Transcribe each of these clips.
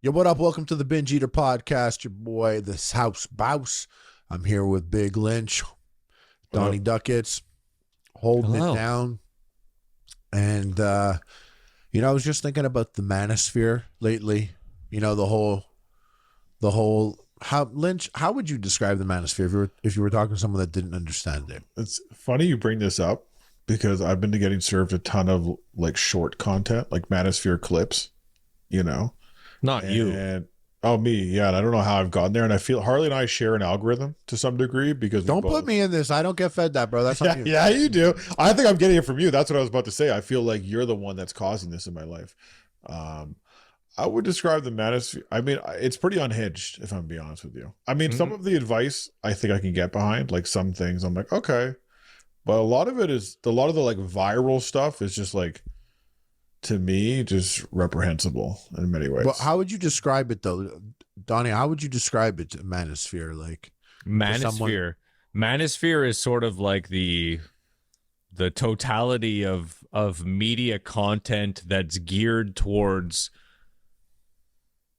Yo, what up? Welcome to the Binge Eater Podcast. Your boy, this house bouse. I'm here with Big Lynch, Donny Duckets, holding it Hello. down. And, I was just thinking about the Manosphere lately. How would you describe the Manosphere if you were talking to someone that didn't understand it? It's funny you bring this up because I've been getting served a ton of like short content, like Manosphere clips, Not you. and oh me, yeah. And I don't know how I've gotten there, and I feel Harley and I share an algorithm to some degree because Don't put me in this. I don't get fed that, bro. That's not you. Yeah, you do. I think I'm getting it from you. That's what I was about to say. I feel like you're the one that's causing this in my life. I would describe the Manosphere. I mean, it's pretty unhinged, if I'm being honest with you. I mean, some of the advice I think I can get behind, like some things I'm like, okay. But a lot of the like viral stuff is just like, to me, just reprehensible in many ways. But how would you describe it, though? Donnie, how would you describe it, Manosphere? Like, Manosphere. Manosphere is sort of like the totality of media content that's geared towards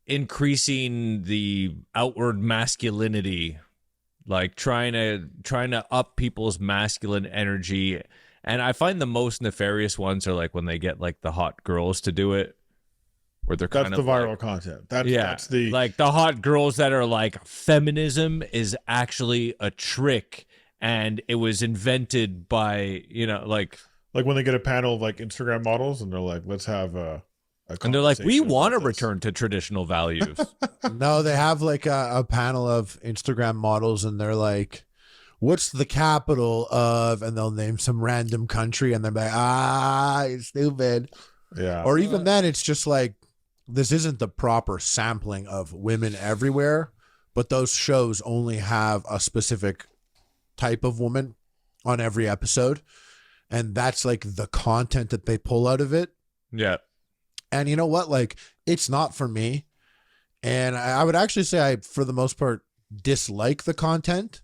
increasing the outward masculinity, like trying to up people's masculine energy. And I find the most nefarious ones are like when they get like the hot girls to do it, where they're That's kind the of viral like, content. That's the like the hot girls that are like feminism is actually a trick and it was invented by, like when they get a panel of like Instagram models and they're like, let's have a and they're like, we conversation want to about this. return to traditional values. No, they have like a panel of Instagram models and they're like, what's the capital of, and they'll name some random country and they're like, you're stupid. Yeah. Or even then, it's just like, this isn't the proper sampling of women everywhere, but those shows only have a specific type of woman on every episode. And that's like the content that they pull out of it. Yeah. And you know what? Like, it's not for me. And I would actually say I, for the most part, dislike the content.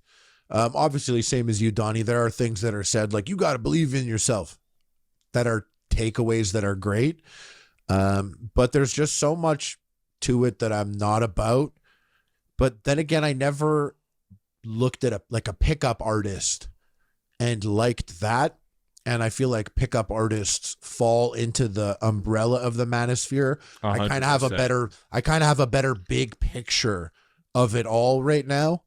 Obviously, same as you, Donnie, there are things that are said, like, you got to believe in yourself, that are takeaways that are great. But there's just so much to it that I'm not about. But then again, I never looked at a pickup artist and liked that. And I feel like pickup artists fall into the umbrella of the Manosphere. I kind of have a better big picture of it all right now.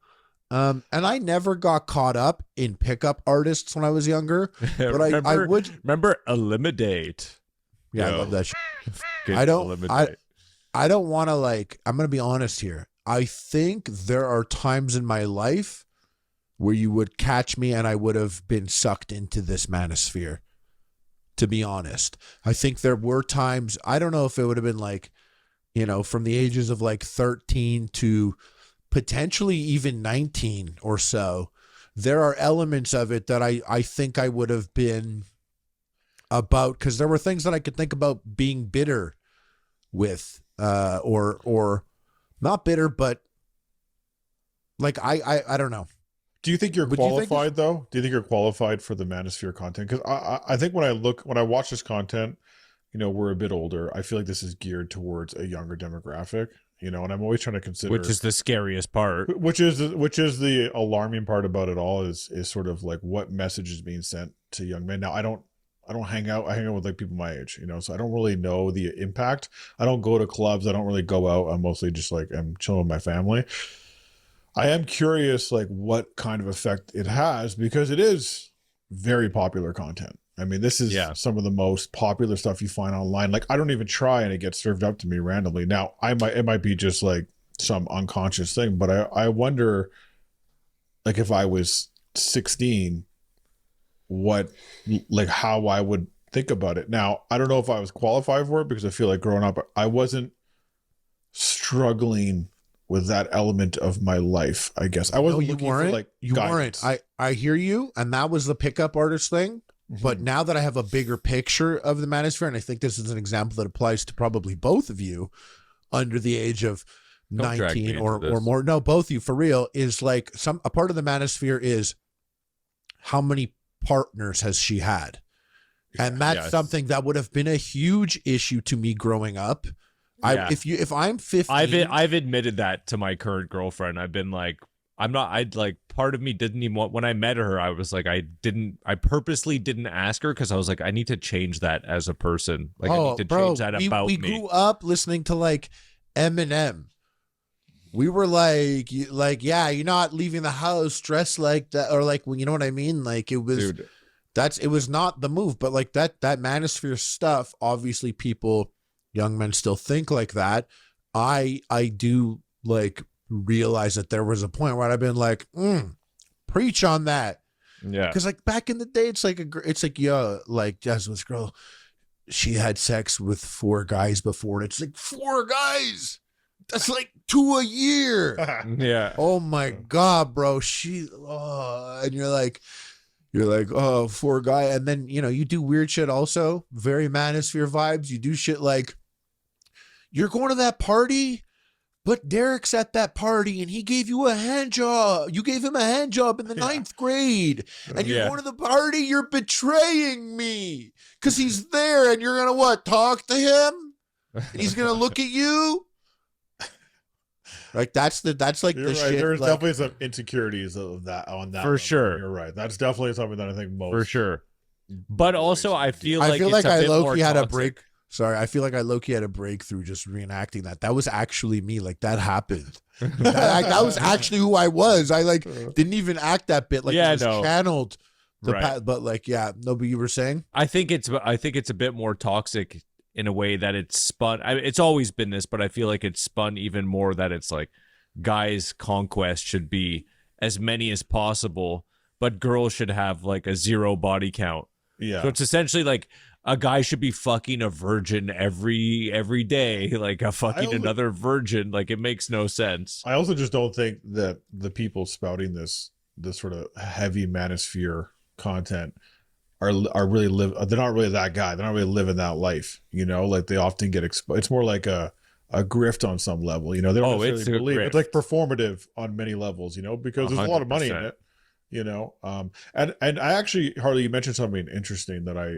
And I never got caught up in pickup artists when I was younger. But I would remember Eliminate. Yeah, I love that shit. I don't want to I'm going to be honest here. I think there are times in my life where you would catch me and I would have been sucked into this Manosphere, to be honest. I think there were times, I don't know if it would have been like, from the ages of like 13 to potentially even 19 or so, there are elements of it that I think I would have been about, because there were things that I could think about being bitter with, or not bitter, but like, I don't know. Do you think you're qualified though? Do you think you're qualified for the Manosphere content? Because I think when I watch this content, we're a bit older. I feel like this is geared towards a younger demographic, and I'm always trying to consider, which is the scariest part. Which is the alarming part about it all is sort of like what message is being sent to young men. Now I don't hang out. I hang out with like people my age, so I don't really know the impact. I don't go to clubs. I don't really go out. I'm mostly just like, I'm chilling with my family. I am curious, like, what kind of effect it has, because it is very popular content. I mean, this is some of the most popular stuff you find online. Like, I don't even try and it gets served up to me randomly. Now, it might be just like some unconscious thing, but I wonder, like, if I was 16, how I would think about it. Now, I don't know if I was qualified for it, because I feel like growing up, I wasn't struggling with that element of my life, I guess. I wasn't looking for like guidance. I hear you, and that was the pickup artist thing. Mm-hmm. But now that I have a bigger picture of the Manosphere, and I think this is an example that applies to probably both of you under the age of 19 or more. No, both of you, for real, is like a part of the Manosphere is how many partners has she had? And that's something that would have been a huge issue to me growing up. Yeah. If I'm 15, I've admitted that to my current girlfriend. I've been like, I'd like, part of me didn't even want, when I met her, I was like, I purposely didn't ask her because I was like, I need to change that as a person. Like, I need to change that about we me. grew up listening to like Eminem. We were like, yeah, you're not leaving the house dressed like that, or like, you know what I mean? Like, it was, Dude. it was not the move, but like that Manosphere stuff, obviously young men still think like that. I do like realize that there was a point where I've been like, preach on that. Yeah. Because like back in the day, it's like, yeah, like Jasmine's girl, she had sex with 4 guys before, and it's like 4 guys. That's like 2 a year. Yeah. Oh my God, bro. And you're like, oh, 4 guy. And then, you do weird shit also. Very Manosphere vibes. You do shit like, you're going to that party, but Derek's at that party and he gave you a hand job. You gave him a hand job in the 9th grade. And you're going to the party. You're betraying me because he's there, and you're going to what? Talk to him? And he's going to look at you? Like that's like You're the right. shit. There's like, definitely some insecurities of that on that. For level. sure. You're right. That's definitely something that I think most. For sure. But also, I feel like it's I a bit more low-key had a toxic. break. Sorry, I feel like I low-key had a breakthrough just reenacting that. That was actually me. Like that happened. that was actually who I was. I like didn't even act that bit. Like it was channeled. Right. But like, yeah, no. But you were saying? I think it's a bit more toxic in a way that it's spun. It's always been this, but I feel like it's spun even more that it's like, guys' conquest should be as many as possible, but girls should have like a 0 body count. Yeah. So it's essentially like a guy should be fucking a virgin every day, like a fucking another virgin. Like it makes no sense. I also just don't think that the people spouting this sort of heavy Manosphere content are really they're not really that guy. They're not really living that life. Like they often get exposed. It's more like a grift on some level, they don't necessarily believe it's like performative on many levels, because there's a lot of money in it, and I actually, Harley, you mentioned something interesting that I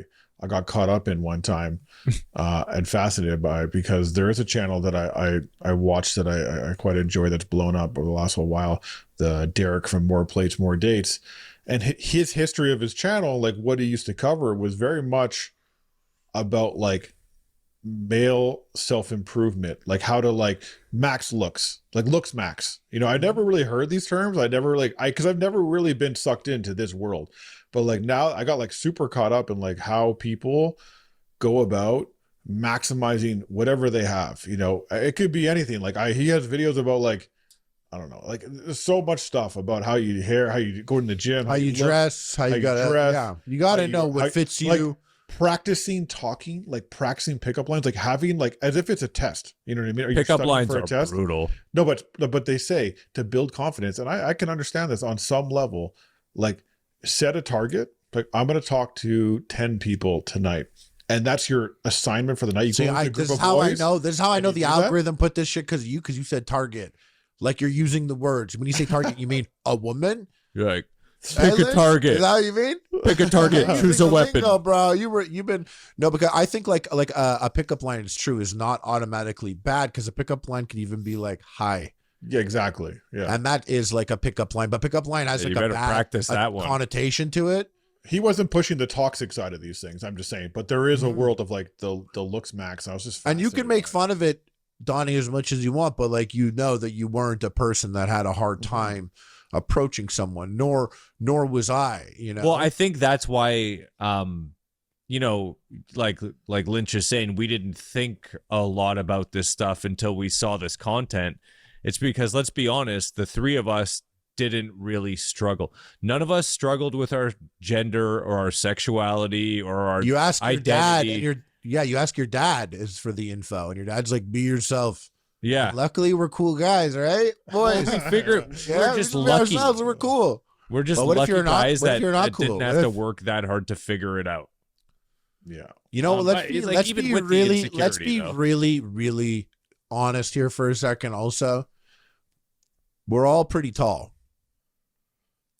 got caught up in one time, and fascinated by, because there is a channel that I watched that I quite enjoy that's blown up over the last little while, the Derek from More Plates, More Dates, and his history of his channel, like what he used to cover was very much about like male self-improvement, like how to like max looks, like looks max. I never really heard these terms. I never because I've never really been sucked into this world, but like now I got like super caught up in like how people go about maximizing whatever they have. It could be anything. Like he has videos about like, I don't know, like there's so much stuff about how you how you go in the gym, how you dress, how you gotta dress. Yeah, you gotta know what fits you. Like, practicing talking, like practicing pickup lines, like having like as if it's a test. You know what I mean? Are you pickup lines for a are test? Brutal. No, but they say to build confidence, and I can understand this on some level. Like set a target. Like I'm going to talk to 10 people tonight, and that's your assignment for the night. You See, go with a this group is of how boys, I know. This is how I know the that? algorithm put this shit because you said target, like you're using the words. When you say target, you mean a woman. You're like, pick a target. Is that what you mean? Pick a target. Choose a weapon. No, bro. Because I think like a pickup line is true is not automatically bad, because a pickup line can even be like hi. Yeah, exactly. Yeah, and that is like a pickup line, but pickup line has like you better practice that one connotation to it. He wasn't pushing the toxic side of these things. I'm just saying, but there is a world of like the looks max. I was just and you can make fun of it, Donny, as much as you want, but like that you weren't a person that had a hard time approaching someone, nor was I. Well, I think that's why, like Lynch is saying, we didn't think a lot about this stuff until we saw this content. It's because, let's be honest, the 3 of us didn't really struggle. None of us struggled with our gender or our sexuality or our you ask your dad, identity. and you ask your dad is for the info, and your dad's like, be yourself. Yeah. And luckily, we're cool guys, right, boys? We figure we're just lucky. Ourselves, we're cool. We're just what if lucky you're not, guys what that, if you're not that cool? didn't have to work that hard to figure it out. Yeah. Let's be though. really, really honest here for a second. Also, we're all pretty tall.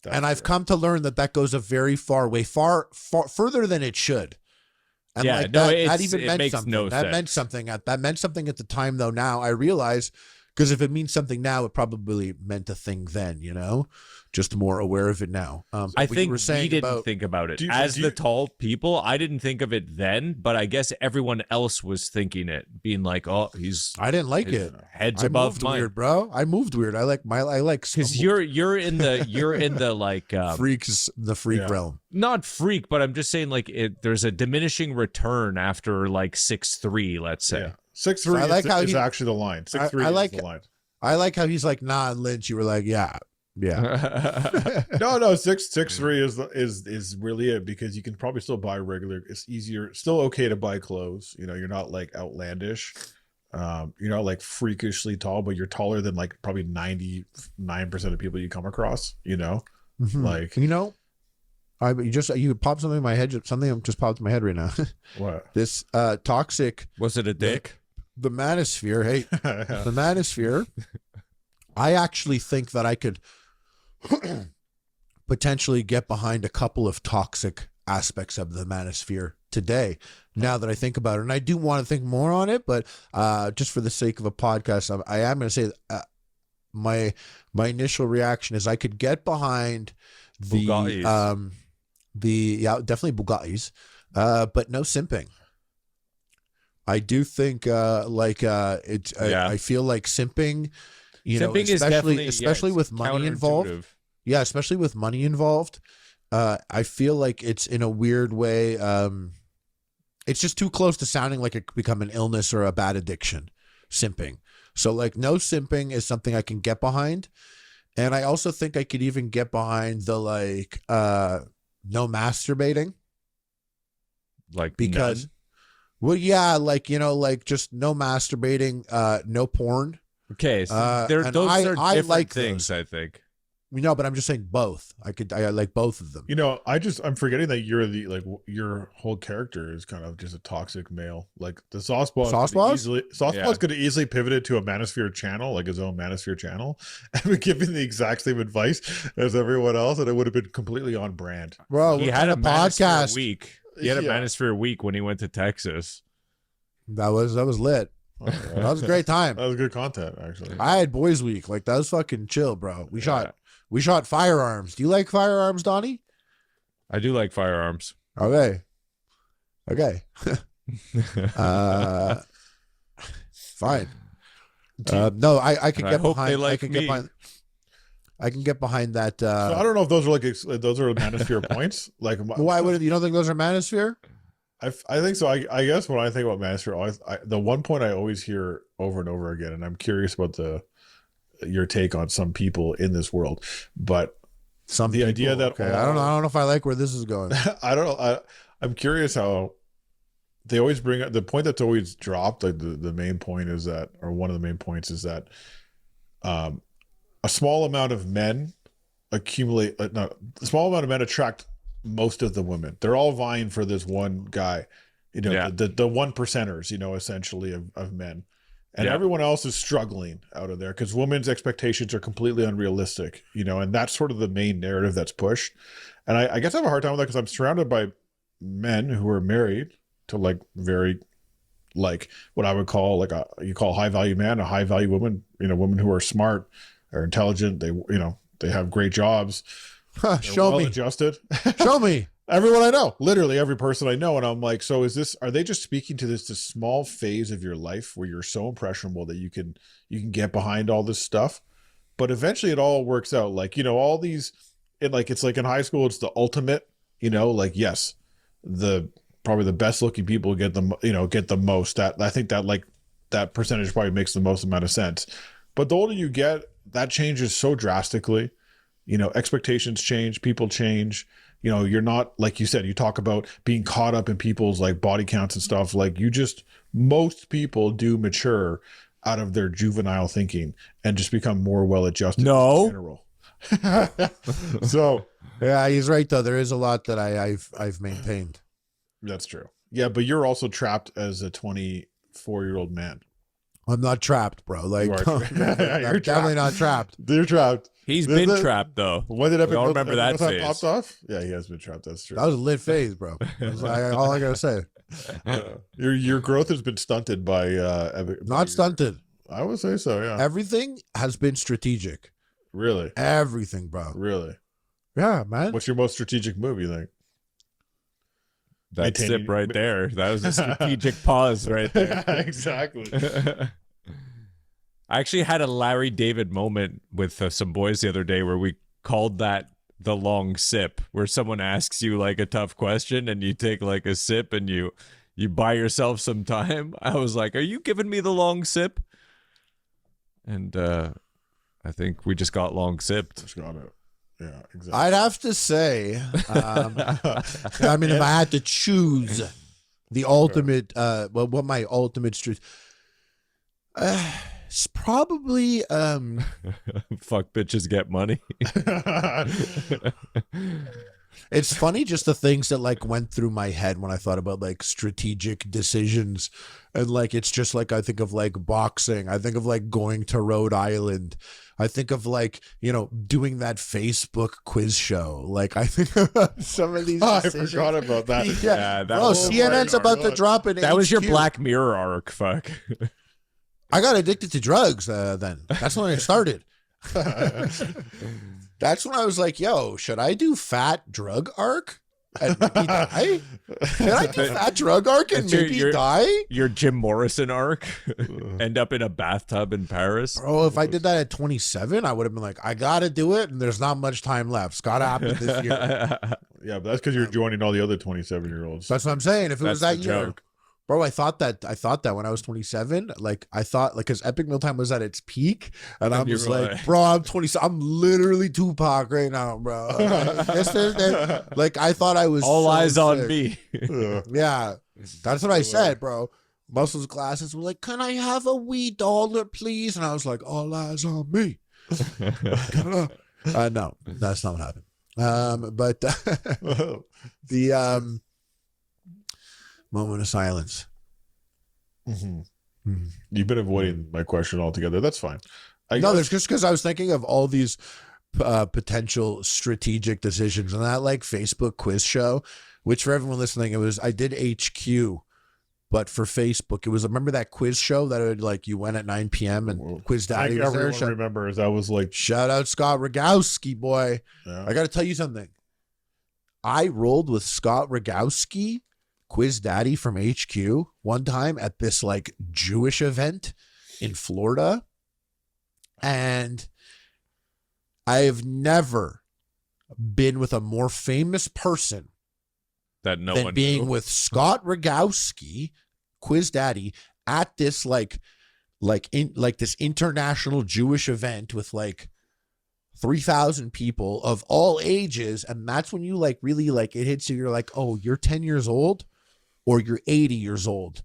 And I've come to learn that goes a very far way, far further than it should. And Yeah, like no, that even it meant makes something. no That sense. meant something at the time, though. Now I realize, because if it means something now, it probably meant a thing then. Just more aware of it now. I what you think were saying we didn't about, think about it Do you- as do the you- tall people. I didn't think of it then, but I guess everyone else was thinking it, being like, "Oh, I didn't like his it. head's I above moved mine." weird, bro. I moved weird. I like Because you're in the like the freak Yeah. realm. not freak, but I'm just saying like there's a diminishing return after like 6'3", let's say. Yeah. 6'3" So I like how is he- actually the line. 6'3" I like- is the line. I like how he's like, nah, Lynch. You were like, yeah. No, 6'3" is really it, because you can probably still buy regular. It's easier, still okay to buy clothes. You're not like outlandish. You're not like freakishly tall, but you're taller than like probably 99% of people you come across. Mhm. Like you popped something in my head. Something just popped in my head right now. what? This toxic, Was it a dick? the Manosphere. Hey, the Manosphere. I actually think that I could potentially get behind a couple of toxic aspects of the Manosphere today, now that I think about it. And I do want to think more on it, but just for the sake of a podcast, I am going to say my initial reaction is I could get behind Bugattis. definitely Bugattis, but no simping. I do think I feel like simping, Simping is definitely, especially with money involved. counterintuitive. Yeah, especially with money involved. I feel like it's in a weird way. It's just too close to sounding like it could become an illness or a bad addiction. Simping. So like no simping is something I can get behind. And I also think I could even get behind the no masturbating. Like Because none. well, yeah, just no masturbating, no porn. Okay, so and those are I different like things, those. I think. No, but I'm just saying both. I like both of them. I'm forgetting that you're your whole character is kind of just a toxic male. Like the Sauceball's could have easily pivoted to a Manosphere channel, like his own Manosphere channel, and been giving the exact same advice as everyone else, and it would have been completely on brand. Bro, He we're had on a Manosphere podcast. week. He had a Yeah. Manosphere week when he went to Texas. That was lit. That was a great time. That was good content, actually. I had boys week. Like that was fucking chill, bro. We shot firearms. Do you like firearms, Donny? I do like firearms. Okay. Fine. No, I can I get hope behind. they like I can me. get behind. I can get behind that. So I don't know if those are those are Manosphere points. Like, Why would you don't think those are Manosphere? I think so. I guess when I think about Manosphere, the one point I always hear over and over again, and I'm curious about your take on some people in this world, but the idea that I don't know if I like where this is going. I don't know. I'm curious how they always bring up the point that's always dropped. Like the main point is that, or one of the main points is that, a small amount of men accumulate. A small amount of men attract most of the women. They're all vying for this one guy. The one percenters. Essentially of men. And everyone else is struggling out of there because women's expectations are completely unrealistic, and that's sort of the main narrative that's pushed. And I guess I have a hard time with that because I'm surrounded by men who are married to very what I would call you call high value man, a high value woman, women who are smart, are intelligent. They have great jobs. Show me. Adjusted. Show me. Everyone I know, literally every person I know. And I'm like, so are they just speaking to this small phase of your life where you're so impressionable that you can get behind all this stuff? But eventually it all works out. All these, it's like in high school, it's the ultimate, yes, probably the best looking people get the most. I think that percentage probably makes the most amount of sense. But the older you get, that changes so drastically. Expectations change, people change. You're not, like you said, you talk about being caught up in people's body counts and stuff. Most people do mature out of their juvenile thinking and just become more well-adjusted in general. So yeah, he's right though. There is a lot that I've maintained. That's true. Yeah, but you're also trapped as a 24-year-old man. I'm not trapped, bro. You are I'm definitely not trapped. You're trapped. He's been trapped though. When did We all remember that phase. popped off? Yeah, he has been trapped. That's true. That was a lit phase, bro. That's all I gotta say. Your growth has been stunted by Not stunted. I would say so. Yeah. Everything has been strategic. Really. Everything, bro. Really. Yeah, man. What's your most strategic move, you think? That sip right there. That was a strategic pause right there. Exactly. I actually had a Larry David moment with some boys the other day where we called that the long sip, where someone asks you like a tough question and you take like a sip and you buy yourself some time. I was like, are you giving me the long sip? And I think we just got long sipped. Just got it. Yeah, exactly. I'd have to say, I mean, if I had to choose the ultimate, what my ultimate it's probably Fuck bitches get money. It's funny just the things that like went through my head when I thought about like strategic decisions, and like it's just like I think of like boxing, I think of like going to Rhode Island, I think of like, you know, doing that Facebook quiz show. Like I think about some of these I decisions. forgot about that. Yeah, that Bro, was CNN's about to drop an that was your HQ. Black Mirror arc. Fuck. I got addicted to drugs then. That's when I started. That's when I was like, yo, should I do fat drug arc and maybe die? Can I do fat drug arc and That's maybe die? Your Jim Morrison arc. End up in a bathtub in Paris. Bro, if I did that at 27, I would have been like, I got to do it, and there's not much time left. It's got to happen this year. Yeah, but that's because you're joining all the other 27-year-olds. That's what I'm saying. If it was that the year. joke. Bro, I thought that when I was 27, like I thought, like, because Epic Meal Time was at its peak, and I was like, bro, I'm 27, I'm literally Tupac right now, bro. Like I thought I was all so eyes on sick. me. Yeah, that's what I said, bro. Muscles glasses were like, can I have a wee dollar, please? And I was like, all eyes on me. No, that's not what happened. But the moment of silence. Mm-hmm. You've been avoiding my question altogether. That's fine. There's just because I was thinking of all these potential strategic decisions, and that like Facebook quiz show, which for everyone listening, I did HQ, but for Facebook, it was, remember that quiz show that would like you went at 9 p.m. and Quiz Daddy was there. Everyone remembers. I was like, shout out Scott Rogowski, boy. Yeah. I got to tell you something. I rolled with Scott Rogowski, Quiz Daddy from HQ, one time at this like Jewish event in Florida, and I have never been with a more famous person That no than one being knew. with Scott Rogowski, Quiz Daddy, at this like this international Jewish event with like 3,000 people of all ages, and that's when you like really like it hits you. You're like, oh, you're 10 years old or you're 80 years old.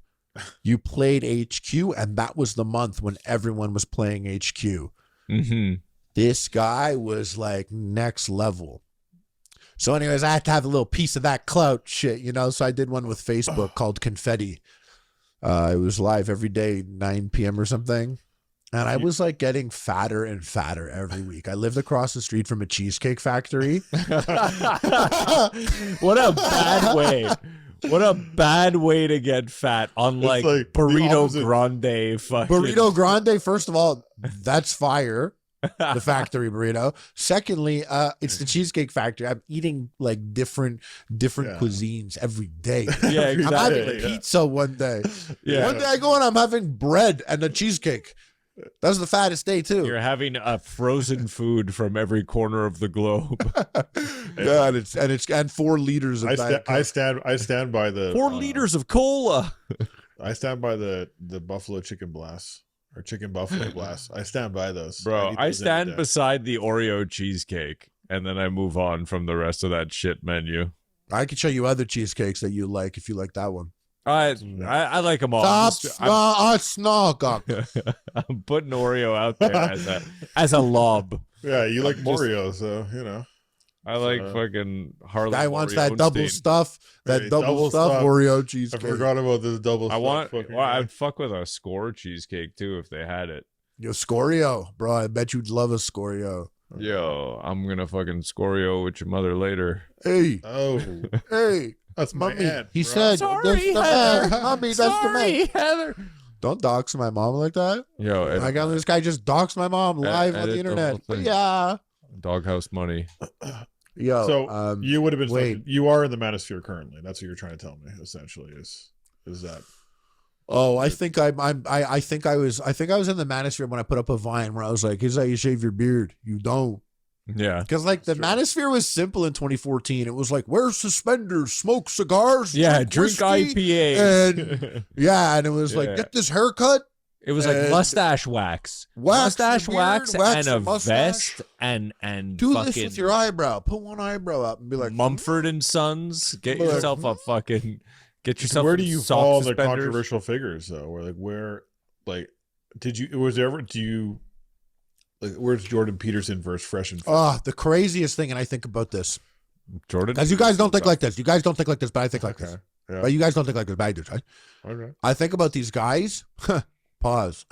You played HQ, and that was the month when everyone was playing HQ. Mm-hmm. This guy was like next level. So anyways, I had to have a little piece of that clout shit, you know? So I did one with Facebook called Confetti. It was live every day, 9 p.m. or something. And I was like getting fatter and fatter every week. I lived across the street from a cheesecake factory. What a bad way. What a bad way to get fat on like like the Burrito opposite. Grande fucking. Burrito Grande, first of all, that's fire. The factory burrito. Secondly, it's the Cheesecake Factory. I'm eating like different cuisines every day. Yeah, I'm exactly. having pizza one day. Yeah. One day I go and I'm having bread and a cheesecake. That was the fattest day too. You're having a frozen food from every corner of the globe. Yeah, and 4 liters of Diet Coke. I stand by the 4 liters of cola. I stand by the buffalo chicken blast or chicken buffalo blast. I stand by those, Bro, eat I those every stand day. beside the Oreo cheesecake and then I move on from the rest of that shit menu. I could show you other cheesecakes that you like if you like that one. I like them all. I'm putting Oreo out there as a lob. Yeah, you like Just- Morio, so you know. I like fucking Harley. Guy wants that Oreo double Stein. stuff, that Hey, double double stuff stuff. Oreo I cheesecake. forgot about the double. I want. fucking Well, guy. I'd fuck with a score cheesecake too if they had it. Yo, Scorio, bro. I bet you'd love a Scorio. Yo, I'm gonna fucking Scorio with your mother later. Hey, Oh, hey. That's my Mommy, aunt. he bro. said, Sorry, that's the Heather. man. Mommy, that's the Sorry, man. Heather. Don't dox my mom like that. Yo, I got this guy just doxed my mom live on the edit the whole internet. thing. Yeah. Doghouse money. Yo. So you would have been. wait. You are in the Manosphere currently. That's what you're trying to tell me. Essentially, is that? Oh, I think I think I was in the Manosphere when I put up a Vine where I was like, "Here's how you shave your beard. You don't." Yeah. Because like the Manosphere was simple in 2014. It was like wear suspenders, smoke cigars, Yeah, drink whiskey, IPA. and and it was like Yeah. get this haircut, It was like and mustache wax. wax the Mustache beard, wax wax and the a mustache. vest and Do fucking this with your eyebrow. Put one eyebrow up and be like, Mumford and Sons. Get Look. yourself a fucking get yourself Where do some you sock fall in the suspenders. controversial figures though? Did you? Was there ever? Do you? Like, where's Jordan Peterson versus Fresh and Fit? the craziest thing, and I think about this Jordan? because you guys don't think like this. You guys don't think like this, but I think like Okay. this. Yeah. But you guys don't think like this, but I do. Right? Okay. I think about these guys. Pause.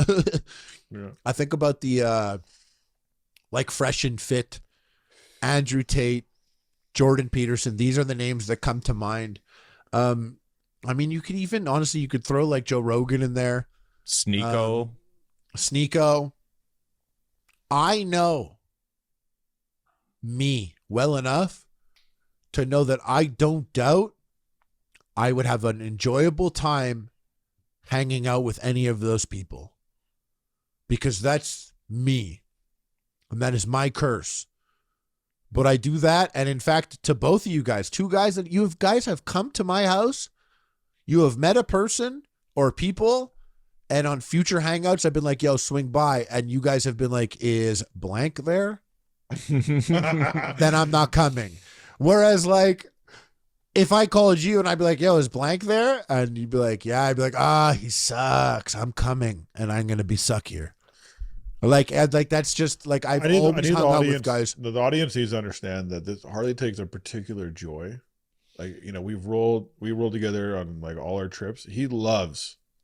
Yeah. I think about the like Fresh and Fit, Andrew Tate, Jordan Peterson. These are the names that come to mind. I mean, you could even honestly, you could throw like Joe Rogan in there. Sneeko. Sneeko. I know me well enough to know that I don't doubt I would have an enjoyable time hanging out with any of those people because that's me and that is my curse. But I do that, and in fact, to both of you guys, two guys that you guys have come to my house, you have met a person or people, and on future hangouts, I've been like, yo, swing by. And you guys have been like, is blank there? Then I'm not coming. Whereas, like, if I called you and I'd be like, yo, is blank there? And you'd be like, yeah. I'd be like, he sucks. I'm coming, and I'm going to be suckier. Like, that's just, like, I've always hung out with guys. The audience needs to understand that this Harley takes a particular joy. Like, you know, we rolled together on, like, all our trips. He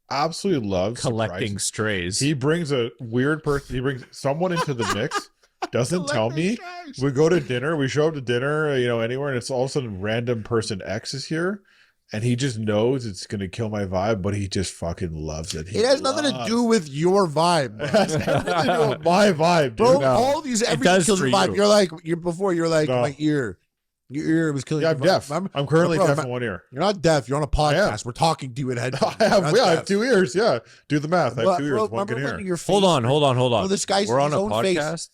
absolutely loves Collecting surprises. strays. He brings a weird person. He brings someone into the mix. Doesn't tell me. We go to dinner. We show up to dinner, you know, anywhere, and it's all of a sudden random person X is here, and he just knows it's gonna kill my vibe, but he just fucking loves it. It has nothing to do with your vibe, bro. It has everything to do with my vibe, Bro, dude. all these everything does kills for your vibe. you. You're like you're like No. my ear. Your ear was killing. Yeah, your I'm vibe. deaf. Remember? I'm currently Bro, deaf in one ear. You're not deaf. You're on a am. podcast. We're talking to you in headphones. I have, You're not yeah, I have deaf. 2 ears. Yeah, do the math. I have 2 ears. Bro, One can remember when hear. your face, Hold on. Well, this guy's We're on his a own face. podcast.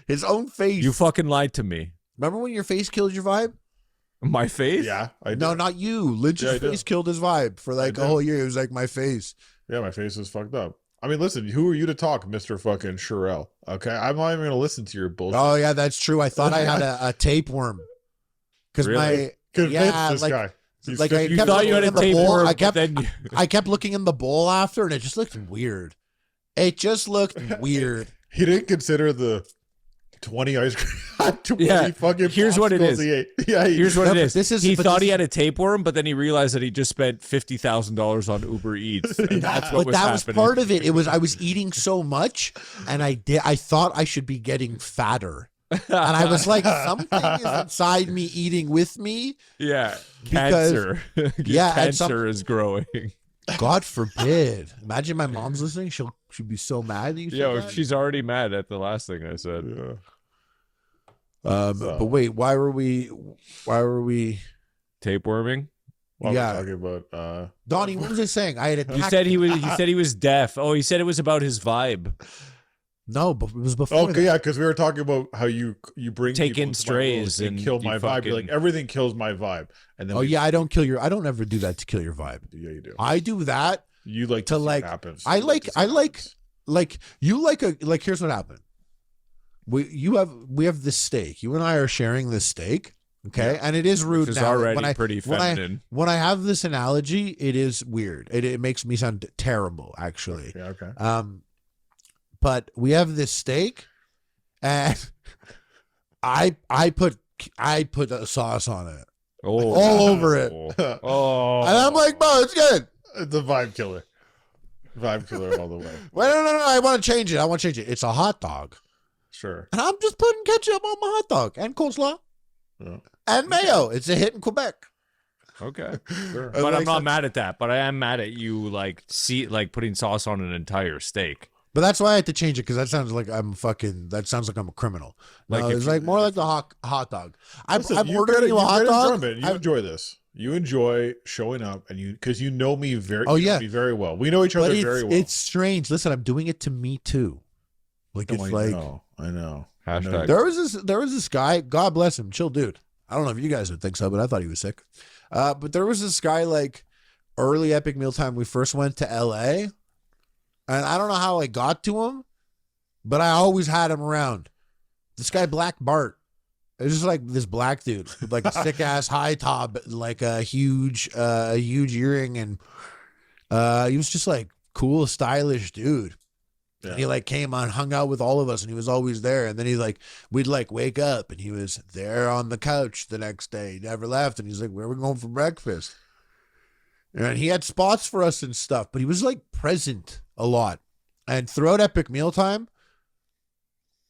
His own face. You fucking lied to me. Remember when your face killed your vibe? My face? Yeah, I do. No, not you. Lynch's Yeah, I do. face killed his vibe for like I a do. whole year. It was like my face. Yeah, my face is fucked up. I mean, listen, who are you to talk, Mr. fucking Sherelle? Okay, I'm not even gonna listen to your bullshit. Oh yeah, that's true. I thought I had a tapeworm because Really? Convince yeah, this like- guy. He's like I You kept thought you had a looking in the bowl. tapeworm, I kept but then you... I kept looking in the bowl after, and it just looked weird. It just looked weird. He didn't consider the 20 ice cream. 20 Yeah, fucking here's what it popsicles is. he ate. Yeah, Here's what No, it but is. this is- He but thought this he is- had a tapeworm, but then he realized that he just spent $50,000 on Uber Eats. And that's what But was that happening. was part of it. It was I was eating so much, and I thought I should be getting fatter, and I was like, something is inside me eating with me. Yeah, Because- cancer. yeah, and cancer is growing. God forbid. Imagine my mom's listening. She'd be so mad that you said Yo, that. she's already mad at the last thing I said. Yeah. But wait, why were we Tapeworming. While Yeah. we're talking about Donnie, what was I saying? I had attacked. You said he was deaf. Oh, he said it was about his vibe. No, but it was before okay, that. yeah, because we were talking about how you bring Take people in into my strays world and kill you my vibe. You're like, fucking- everything kills my vibe, and then Oh yeah, I don't ever do that to kill your vibe. yeah, you do. I do that You like to see what like happens. I You like to see I what like happens. like you like here's what happened. We have this steak. You and I are sharing this steak. Okay. And it is rude Which is now. already pretty when feminine. when I have this analogy, it is weird. It makes me sound terrible, actually. Yeah, okay. But we have this steak, and I put a sauce on it Oh, all over it, Oh, and I'm like, bro, it's good. The vibe killer. Vibe killer all the way. Wait, no, I want to change it. It's a hot dog, Sure. and I'm just putting ketchup on my hot dog and coleslaw Yeah. and mayo. It's a hit in Quebec. Okay. Sure. And, But like, I'm not mad at that. But I am mad at you like putting sauce on an entire steak. But that's why I had to change it because that sounds like I'm a criminal. Like No, if it's you- like more like the hot dog. Listen, I'm you ordering get it- you a you hot get it dog. from it. You enjoy this. You enjoy showing up, and because you know me very. Oh, you know yeah. me very well. We know each But other it's, very well. it's strange. Listen, I'm doing it to me too. Like Oh, it's I like know. I know. Hashtag. there was this guy. God bless him, chill dude. I don't know if you guys would think so, but I thought he was sick. But there was this guy like early Epic Mealtime. We first went to LA, and I don't know how I got to him, but I always had him around. This guy Black Bart. It's just like this black dude with like a sick ass high top, like a huge earring, and he was just like cool, stylish dude. Yeah. And he like came on, hung out with all of us, and he was always there. And then we'd like wake up, and he was there on the couch the next day. He never left, and he's like, "Where are we going for breakfast?" And he had spots for us and stuff, but he was like present a lot. And throughout Epic Mealtime,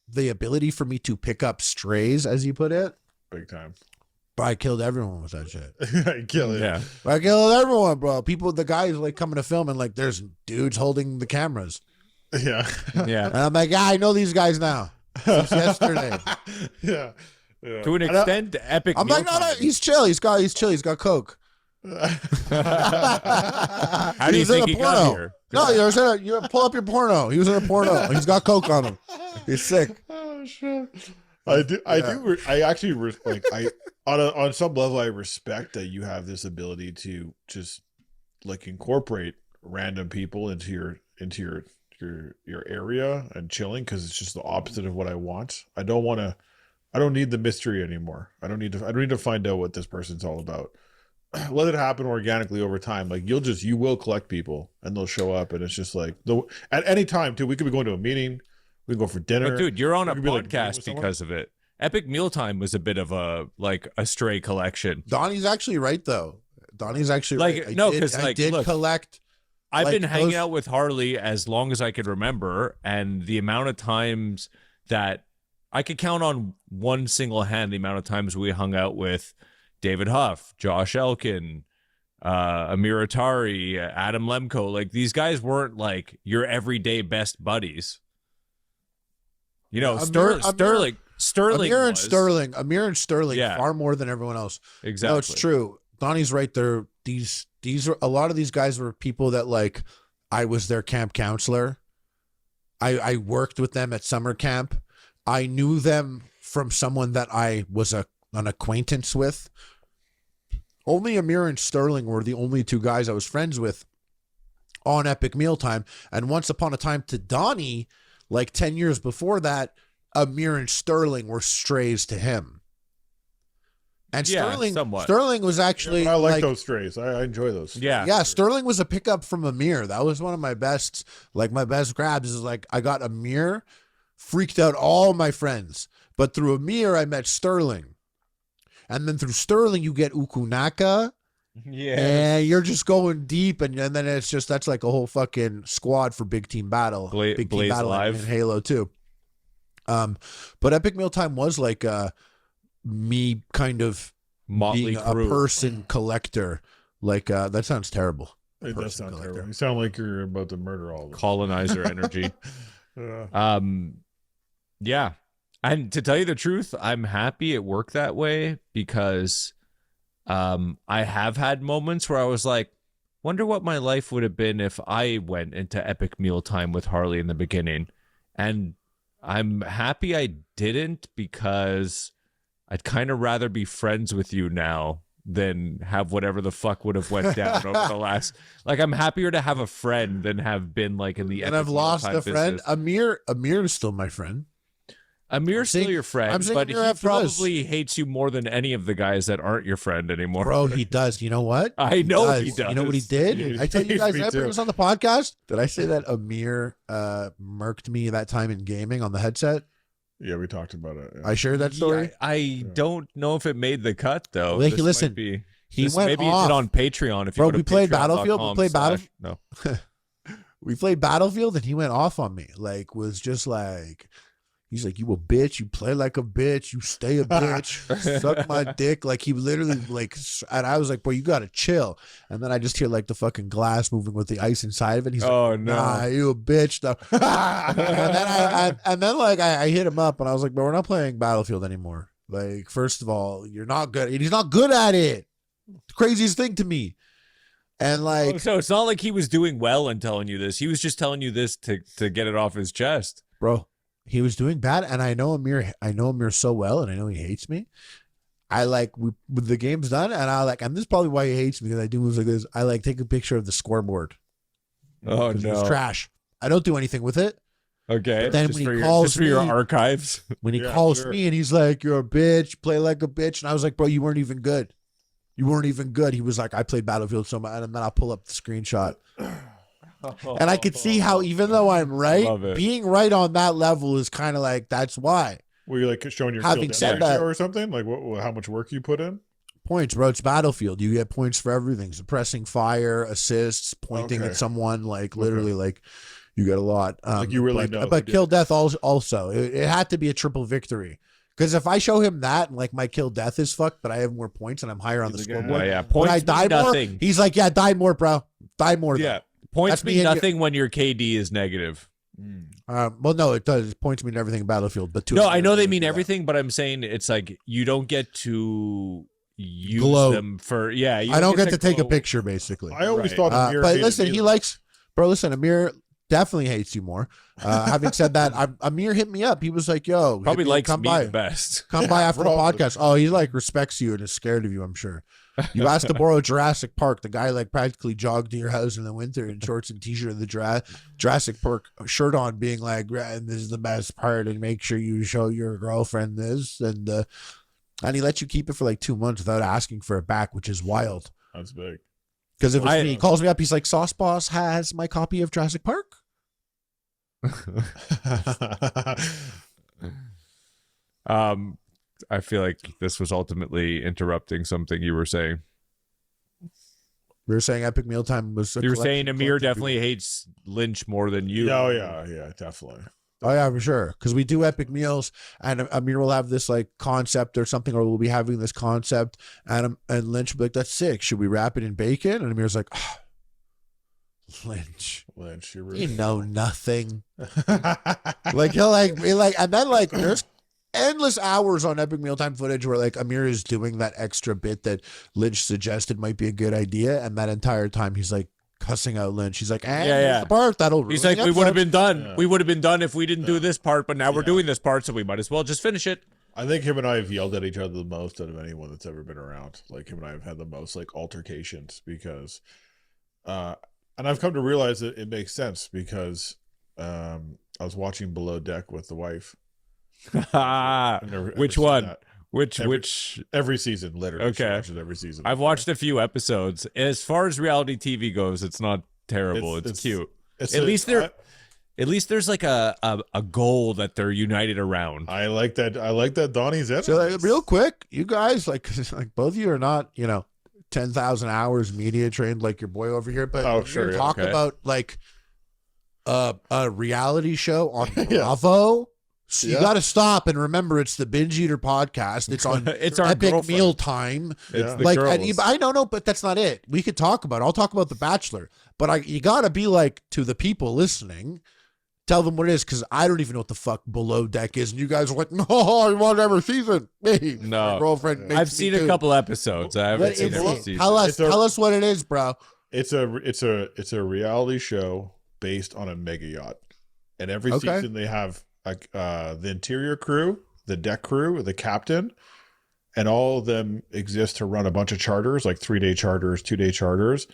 the ability for me to pick up strays, as you put it, Big time. bro, I killed everyone with that shit. Kill it. Yeah. I killed everyone, bro. The guys like coming to film, and like there's dudes holding the cameras. Yeah. Yeah. And I'm like, yeah, I know these guys now. Since yesterday. Yeah. To an extent, Epic I'm like, no, Mealtime. he's chill. He's chill. He's got coke. How do you He's in think a he got porno. here? No, you pull up your porno. He was in a porno. He's got coke on him. He's sick. Oh shit! I actually on some level I respect that you have this ability to just like incorporate random people into your area and chilling, because it's just the opposite of what I want. I don't need the mystery anymore. I don't need to find out what this person's all about. Let it happen organically over time. Like you will collect people and they'll show up, and it's just like at any time too. We could be going to a meeting, we can go for dinner. But dude, you're on a We could be, like, meeting podcast with someone. because of it. Epic Mealtime was a bit of a stray collection. Donnie's actually right though. Donnie's actually Like, right. no, I 'cause, like, did look, collect. I've Like, been hanging those- out with Harley as long as I could remember, and the amount of times that I could count on one single hand the amount of times we hung out with David Huff, Josh Elkin, Ameer Atari, Adam Lemko. Like, these guys weren't like your everyday best buddies. You know, Ameer- Sterling Ameer and was. Ameer and Sterling Yeah. far more than everyone else. Exactly. No, it's true. Donnie's right there. These are a lot of these guys were people that like I was their camp counselor. I worked with them at summer camp. I knew them from someone that I was an acquaintance with. Only Ameer and Sterling were the only two guys I was friends with on Epic Mealtime. And once upon a time to Donnie, like 10 years before that, Ameer and Sterling were strays to him. And Yeah, somewhat. Sterling was actually I like those strays. I enjoy those. Yeah. Sterling was a pickup from Ameer. That was one of my best, my best grabs is like I got Ameer, freaked out all my friends. But through Ameer, I met Sterling. And then through Sterling, you get Ukunaka. Yeah. And you're just going deep. And then it's just, that's like a whole fucking squad for Big Team Battle. Big Team Blaze Battle Live. in Halo 2. But Epic Mealtime was like me kind of Motley being Crue. a person collector. Like that sounds terrible. It does Person sound collector. terrible. You sound like you're about to murder all of them. Colonizer energy. Yeah. Yeah. And to tell you the truth, I'm happy it worked that way because I have had moments where I was like, wonder what my life would have been if I went into Epic Mealtime with Harley in the beginning. And I'm happy I didn't, because I'd kind of rather be friends with you now than have whatever the fuck would have went down over the last. Like, I'm happier to have a friend than have been like in the And Epic I've lost Mealtime a friend. business. Amir is still my friend. Ameer's saying- still your friend, I'm saying but he Ameer after this. probably hates you more than any of the guys that aren't your friend anymore. Bro, he does. You know what? I know he does. You know what he did? He I tell you hates guys, me did I bring too. this on the podcast? Did I say that Ameer murked me that time in gaming on the headset? Yeah, we talked about it. Yeah. I shared that story. Yeah, I don't know if it made the cut though. Well, This listen, might be- he this- went maybe off. it did on Patreon. If you Bro, go to we played Battlefield, we played patreon.com/. No, We played Battlefield and he went off on me. Like, was just like, He's like, you a bitch, you play like a bitch, you stay a bitch, suck my dick. Like he literally like, and I was like, bro, you gotta chill. And then I just hear like the fucking glass moving with the ice inside of it. He's like, nah, you a bitch though. and then like I hit him up and I was like, bro, we're not playing Battlefield anymore. Like, first of all, you're not good. He's not good at it. The craziest thing to me. And like, so it's not like he was doing well and telling you this. He was just telling you this to get it off his chest, bro. He was doing bad, and I know Ameer so well, and I know he hates me. I like when the game's done, and I like, and this is probably why he hates me because I do moves like this. I like take a picture of the scoreboard. Oh no, it's trash. I don't do anything with it. Okay, but then just when he calls for your archives, when he calls me and he's like, "You're a bitch, play like a bitch," and I was like, "Bro, you weren't even good. You weren't even good." He was like, "I played Battlefield so much," and then I'll pull up the screenshot. And I could see how, even though I'm right, being right on that level is kind of like, that's why. Were you like showing your having said that or something? Like how much work you put in? Points, bro. It's Battlefield. You get points for everything. Suppressing fire, assists, pointing at someone, like literally, like you get a lot. Like you really know. But kill death also. It had to be a triple victory. Because if I show him that and like my kill death is fucked, but I have more points and I'm higher on the scoreboard. Points when I die nothing. More, he's like, yeah, die more, bro. Die more. Yeah. Points mean nothing when your KD is negative. Well, no, it does. Points mean everything in Battlefield, but no, I know they mean everything, but I'm saying it's like you don't get to use them for. Yeah, I don't get to take a picture. Basically, I always thought. Ameer but listen, he likes, bro. Listen, Ameer definitely hates you more. Having said that, Ameer hit me up. He was like, "Yo, probably likes me the best. Come by after the podcast." Oh, he like respects you and is scared of you, I'm sure. You asked to borrow Jurassic Park. The guy like practically jogged to your house in the winter in shorts and t-shirt of the Jurassic Park shirt on, being like, "And this is the best part, and make sure you show your girlfriend this." And he let you keep it for like 2 months without asking for it back, which is wild. That's big. Because if it's me, he calls me up, he's like, "Sauce Boss has my copy of Jurassic Park." I feel like this was ultimately interrupting something you were saying. We were saying Epic Mealtime was. You were saying Ameer definitely hates Lynch more than you. Oh yeah, definitely. Oh yeah, for sure. Because we do Epic Meals, and Ameer will have this like concept or something, or we'll be having this concept, and Lynch will be like, "That's sick. Should we wrap it in bacon?" And Ameer's like, oh, Lynch, you're really... you know nothing. Like he'll be like, and then like there's endless hours on Epic Mealtime footage where like Ameer is doing that extra bit that Lynch suggested might be a good idea, and that entire time he's like cussing out Lynch. He's like, the part that'll. He's like, we would have been done. Yeah. We would have been done if we didn't do this part, but now we're doing this part, so we might as well just finish it. I think him and I have yelled at each other the most out of anyone that's ever been around. Like him and I have had the most like altercations because, and I've come to realize that it makes sense because I was watching Below Deck with the wife. Which one? Every season, literally. Okay, every season. I've watched a few episodes. As far as reality TV goes, it's not terrible. It's cute. At least there's like a goal that they're united around. I like that Donny's in it. So like, real quick, you guys like both of you are not 10,000 hours media trained like your boy over here, but talk about like a reality show on Bravo. So you got to stop and remember it's the Binge Eater podcast. It's on it's our Epic Mealtime. It's the like girls. I don't know, but that's not it. We could talk about it. I'll talk about The Bachelor, but you got to be like to the people listening. Tell them what it is, because I don't even know what the fuck Below Deck is, and you guys are like, "No, I want every season." Me, no, my girlfriend. I've seen a couple episodes. I haven't seen every season. Tell us what it is, bro. It's a reality show based on a mega yacht, and every season they have like the interior crew, the deck crew, the captain, and all of them exist to run a bunch of charters, like 3-day charters, 2-day charters.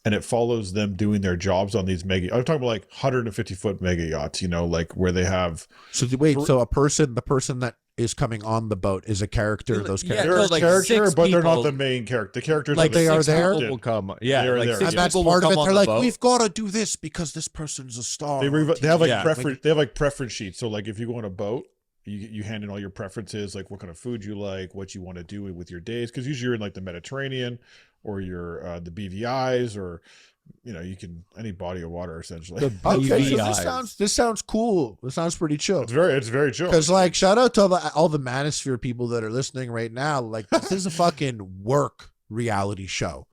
And it follows them doing their jobs on these mega. I'm talking about like 150-foot mega yachts, like where they have. So wait, so the person that is coming on the boat is a character. Those characters, they're a character, but they're not the main character. The characters, like they are there. Will come, yeah, like there. And that's part of it. They're like, we've got to do this because this person's a star. They have like preference. They have like preference sheets. So like if you go on a boat, you hand in all your preferences, like what kind of food you like, what you want to do with your days. Because usually you're in like the Mediterranean, or you're the BVI's, or you can any body of water essentially. The Okay, so BVI. this sounds cool. This sounds pretty chill. It's very chill. Because like, shout out to all the Manosphere people that are listening right now. Like, this is a fucking work reality show.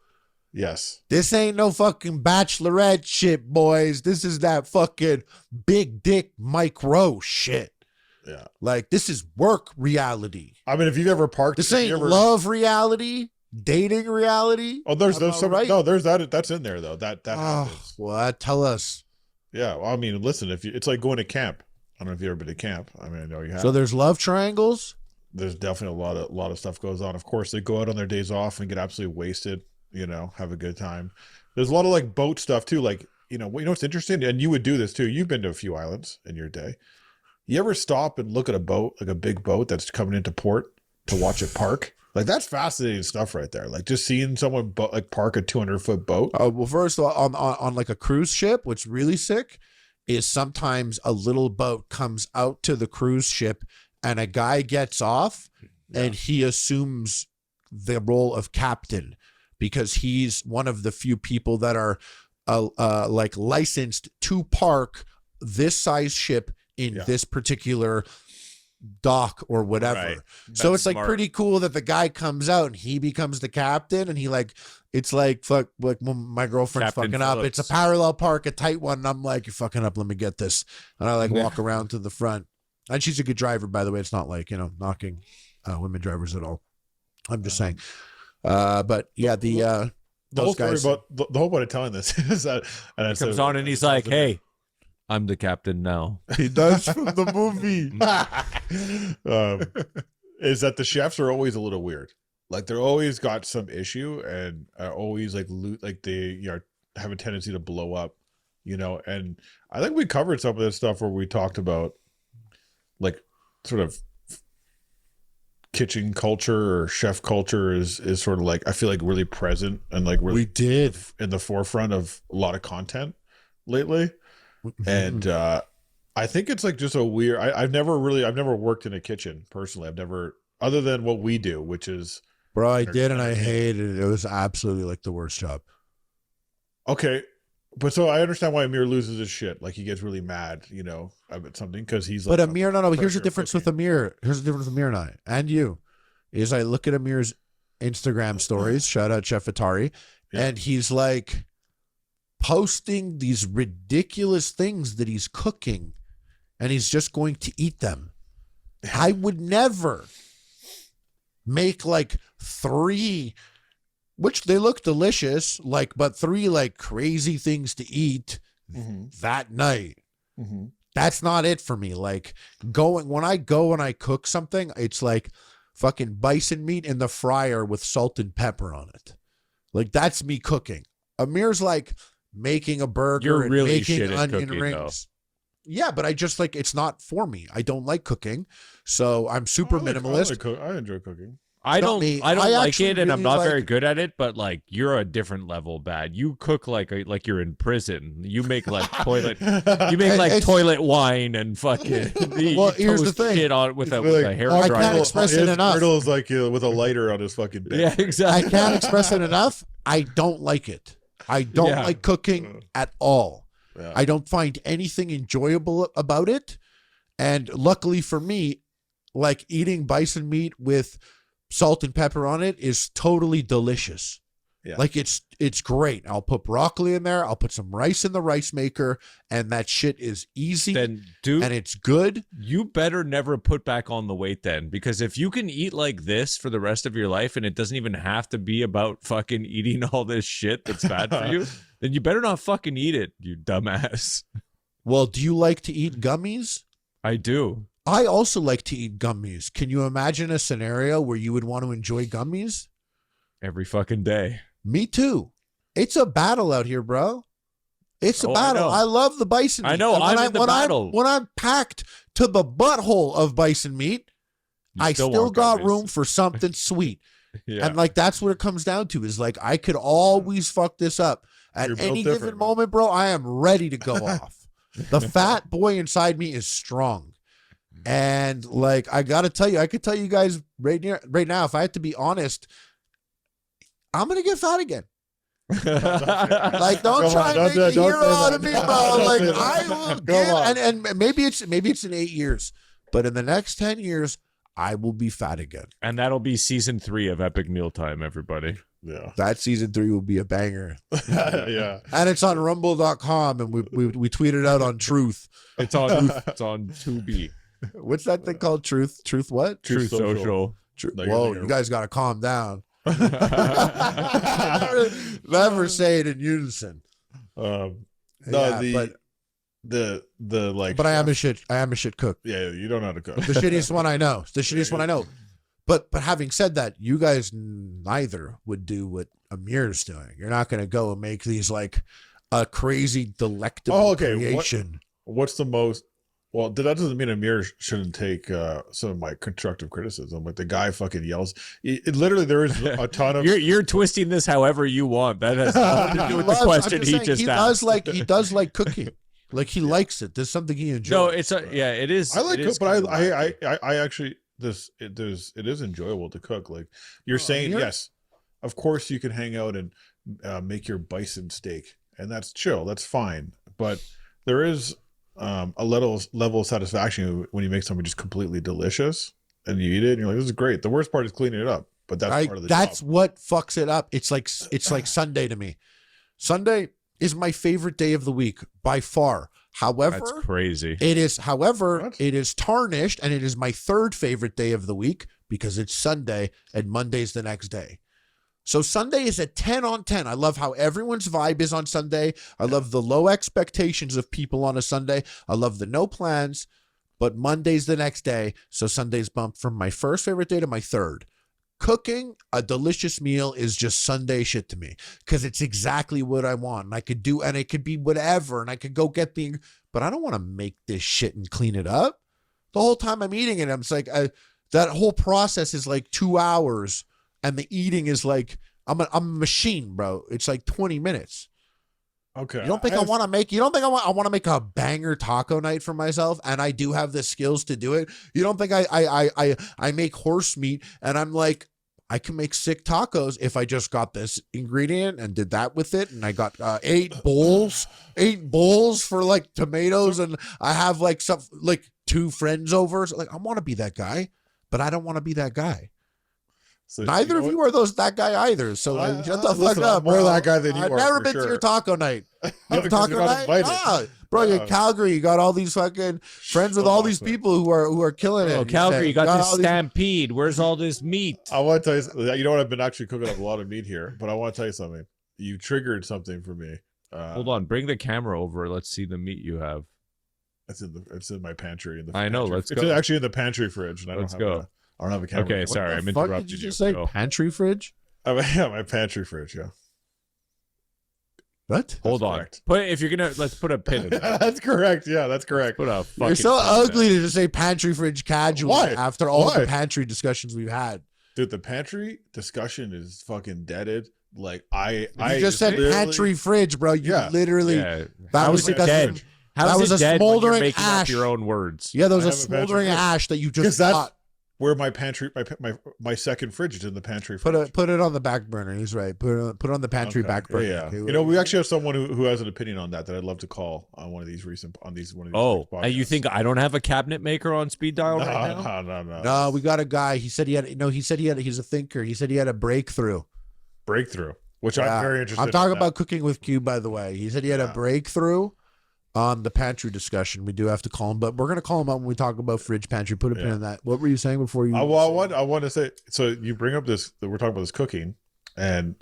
Yes. This ain't no fucking bachelorette shit, boys. This is that fucking big dick Mike Rowe shit. Yeah. Like, this is work reality. I mean, if you've ever parked, This ain't love reality, dating reality. Oh, there's Am I some right? no, there's that's in there though. That happens. What? Tell us. Yeah. Well, I mean, listen, it's like going to camp. I don't know if you've ever been to camp. I mean, I know you have. So there's love triangles. There's definitely a lot of stuff goes on. Of course, they go out on their days off and get absolutely wasted. Have a good time. There's a lot of like boat stuff too. Like, what's interesting, and you would do this too. You've been to a few islands in your day. You ever stop and look at a boat, like a big boat that's coming into port to watch it park? Like, that's fascinating stuff right there. Like, just seeing someone park a 200-foot boat. Well, first of all, on like a cruise ship, what's really sick is sometimes a little boat comes out to the cruise ship and a guy gets off and he assumes the role of captain because he's one of the few people that are like licensed to park this size ship in this particular dock or whatever. Right. So That's it's like smart. pretty cool that the guy comes out and he becomes the captain and he like, it's like, fuck, like when my girlfriend's Captain fucking up, Phillips. it's a parallel park, a tight one. And I'm like, you're fucking up. Let me get this. And I like walk around to the front. And she's a good driver, by the way. It's not like, knocking women drivers at all. I'm just saying. But yeah, the whole those story guys. about the whole point of telling this is that, and I He comes on and he's like, "Hey, I'm the captain now." He does from the movie. is that the chefs are always a little weird. Like, they're always got some issue and are always like they have a tendency to blow up, and I think we covered some of this stuff where we talked about like sort of kitchen culture or chef culture is sort of like, I feel like really present and like really We did. in the forefront of a lot of content lately. And I think it's like just a weird, I've never worked in a kitchen personally. I've never, other than what we do, which is, Bro, I did and I hated it. It was absolutely like the worst job. okay. But so I understand why Ameer loses his shit. Like, he gets really mad, about something because he's like, But Ameer, no. Here's the pressure difference with cooking. Ameer. Here's the difference with Ameer and I, and you, is I look at Ameer's Instagram stories. Shout out Chef Atari, and he's like posting these ridiculous things that he's cooking, and he's just going to eat them. I would never make like 3, which they look delicious, but 3 like crazy things to eat that night. That's not it for me. Like, when I go and I cook something, it's like fucking bison meat in the fryer with salt and pepper on it. Like, that's me cooking. Ameer's like making a burger You're and really making shit at onion cooking, rings. Yeah, but I just like, it's not for me. I don't like cooking. So I'm super minimalist. I enjoy cooking. I Not don't me. I don't I like actually it, and I'm really not very like- good at it, but like, you're a different level bad. You cook like you're in prison. You make like toilet It's- toilet wine and fucking Well, here's the toast thing. shit on with a Like, hair I dryer. can't express it enough. Turtle's like with a lighter on his fucking bed. Yeah, exactly. I can't express it enough. I don't like it. I don't Yeah. like cooking at all. Yeah. I don't find anything enjoyable about it. And luckily for me, like, eating bison meat with salt and pepper on it is totally delicious. Yeah. Like, it's great. I'll put broccoli in there. I'll put some rice in the rice maker, and that shit is easy Then, dude, and it's good. you better never put back on the weight then, because if you can eat like this for the rest of your life and it doesn't even have to be about fucking eating all this shit that's bad for you, then you better not fucking eat it, you dumbass. Well, do you like to eat gummies? I do. I also like to eat gummies. Can you imagine a scenario where you would want to enjoy gummies? Every fucking day. Me too. It's a battle out here, bro. It's a Oh, I battle. know. I love the bison meat. I know, And I'm in the battle. When I'm packed to the butthole of bison meat, You I still want got gummies. room for something sweet. Yeah. And like, that's what it comes down to, is like, I could always fuck this up. At You're built any different, given man. moment, bro, I am ready to go off. The fat boy inside me is strong. And like, I gotta tell you, I could tell you guys right now, if I had to be honest, I'm gonna get fat again. Like, don't Come try on, and make a don't say hero out of that. me, Don't bro. Like, say that. I will Come on. give, and maybe it's in 8 years, but in the next 10 years, I will be fat again. And that'll be season 3 of Epic Mealtime, everybody. Yeah. That season 3 will be a banger. Yeah. And it's on rumble.com, and we tweeted out on Truth. It's on Tubi. What's that thing called? Truth what? Truth Social. No, you're Whoa, thinking- you guys got to calm down. Never say it in unison. No, Yeah, the like. but I am a shit cook. Yeah, you don't know how to cook. The shittiest one I know. The shittiest one I know. But having said that, you guys neither would do what Ameer's doing. You're not going to go and make these like a crazy delectable creation. What's the most? Well, that doesn't mean Ameer shouldn't take some of my constructive criticism. Like the guy fucking yells. It literally, there is a ton of. You're twisting this however you want. That has nothing to do with the question he just asked. He does like cooking. Like he likes it. There's something he enjoys. No, it is. I like it cook, is but kind of I actually it is enjoyable to cook. Like you're saying, Ameer? yes, of course you can hang out and make your bison steak, and that's chill. That's fine. But there is a level of satisfaction when you make something just completely delicious and you eat it and you're like, this is great. The worst part is cleaning it up, but that's part of the that's job. what fucks it up. It's like Sunday to me. Sunday is my favorite day of the week by far. However, That's crazy. it is. However, What? it is tarnished, and it is my third favorite day of the week because it's Sunday and Monday's the next day. So Sunday is a 10 on 10. I love how everyone's vibe is on Sunday. I love the low expectations of people on a Sunday. I love the no plans, but Monday's the next day. So Sunday's bumped from my first favorite day to my third. Cooking a delicious meal is just Sunday shit to me because it's exactly what I want. And I could do, and it could be whatever, and I could go get but I don't want to make this shit and clean it up. The whole time I'm eating it, I'm just like, that whole process is like 2 hours. And the eating is like, I'm a machine, bro. It's like 20 minutes. Okay. You don't think I want to make, you don't think I want to make a banger taco night for myself? And I do have the skills to do it. You don't think I make horse meat and I'm like, I can make sick tacos if I just got this ingredient and did that with it. And I got 8 bowls for like tomatoes. And I have like some, like 2 friends over. So like, I want to be that guy, but I don't want to be that guy. So, Neither of you are that guy either. So like, shut the fuck up. I'm more bro. that guy than you I've are. never for been sure. to your taco night. You have Because taco you're not night? invited. Ah, bro, you're in Calgary. You got all these fucking friends with all these people who are killing it. Oh, Calgary, you got this all these- stampede. Where's all this meat? I want to tell you, you know what? I've been actually cooking up a lot of meat here, but I want to tell you something. You triggered something for me. Hold on, bring the camera over. Let's see the meat you have. It's in my pantry. I know, pantry. let's It's go. actually in the pantry fridge, and I Let's don't go. have I don't have a camera. Okay, What sorry, the I'm fuck interrupting did you you. just say? Go. Pantry fridge? Yeah, my pantry fridge. Yeah. What? Hold on. correct. Let's put a pin in that. That's correct. Yeah, that's correct. Put a fucking You're so pin in that. ugly to just say pantry fridge casually Why? after all Why? the pantry discussions we've had. Dude, the pantry discussion is fucking deaded. Like I You just said literally- pantry fridge, bro. You Yeah. literally Yeah. that How was is it like a- dead? How that is was it a dead when you're smoldering making ash. up your own words? Yeah, there was I a have a pantry smoldering fridge. ash that you because just that's got. where my pantry, my second fridge is in the pantry Put fridge. it on the back burner. He's right. Put it on the pantry Okay. back burner. Yeah. Okay, You know, we actually have someone who has an opinion on that I'd love to call on one of these Oh, podcasts. and you think I don't have a cabinet maker on speed dial right now? No. No, we got a guy. He said he's a thinker. He said he had a breakthrough. Breakthrough, which Yeah. I'm very interested I'm talking in about cooking with Q, by the way. He said he had a Yeah. breakthrough on the pantry discussion. We do have to call him, but we're going to call him out when we talk about fridge pantry. Put a pin Yeah. in that. What were you saying before you? I want to say, so you bring up this, we're talking about this cooking, and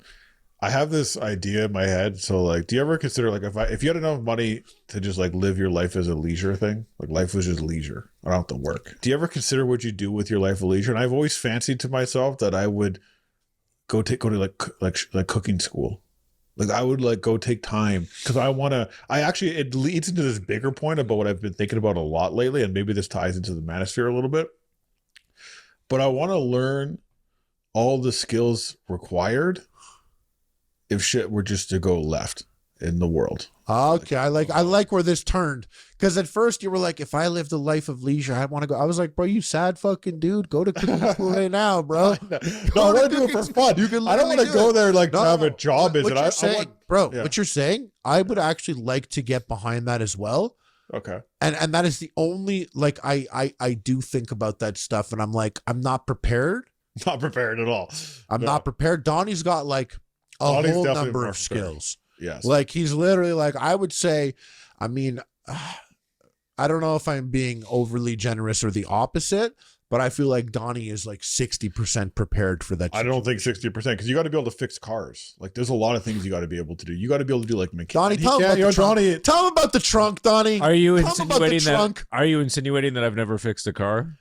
I have this idea in my head. So like, do you ever consider like if you had enough money to just like live your life as a leisure thing, like life was just leisure, I don't have to work. Do you ever consider what you do with your life of leisure? And I've always fancied to myself that I would go to like cooking school. Like I would like go take time because it leads into this bigger point about what I've been thinking about a lot lately. And maybe this ties into the Manosphere a little bit, but I want to learn all the skills required if shit were just to go left in the world. Okay, I like where this turned, because at first you were like, if I lived a life of leisure, I want to go. I was like, bro, you sad fucking dude, go to cooking school right now, bro. No, I want to do it for fun. You can I don't want to go there like to have a job. What you're saying, bro? Yeah. What you're saying, I would actually like to get behind that as well. Okay. And that is the only, like, I do think about that stuff, and I'm like, I'm not prepared. Not prepared at all. I'm not prepared. Donnie's got like a Donnie's whole definitely number more of prepared. skills. Yes. Like, he's literally like, I would say, I mean, I don't know if I'm being overly generous or the opposite, but I feel like Donnie is like 60% prepared for that. I don't think 60%, because you got to be able to fix cars. Like, there's a lot of things you got to be able to do. You got to be able to do like Donnie, tell him about the trunk. Tell him about the trunk, Donnie. Are you Tell him about the insinuating that? trunk. Are you insinuating that I've never fixed a car?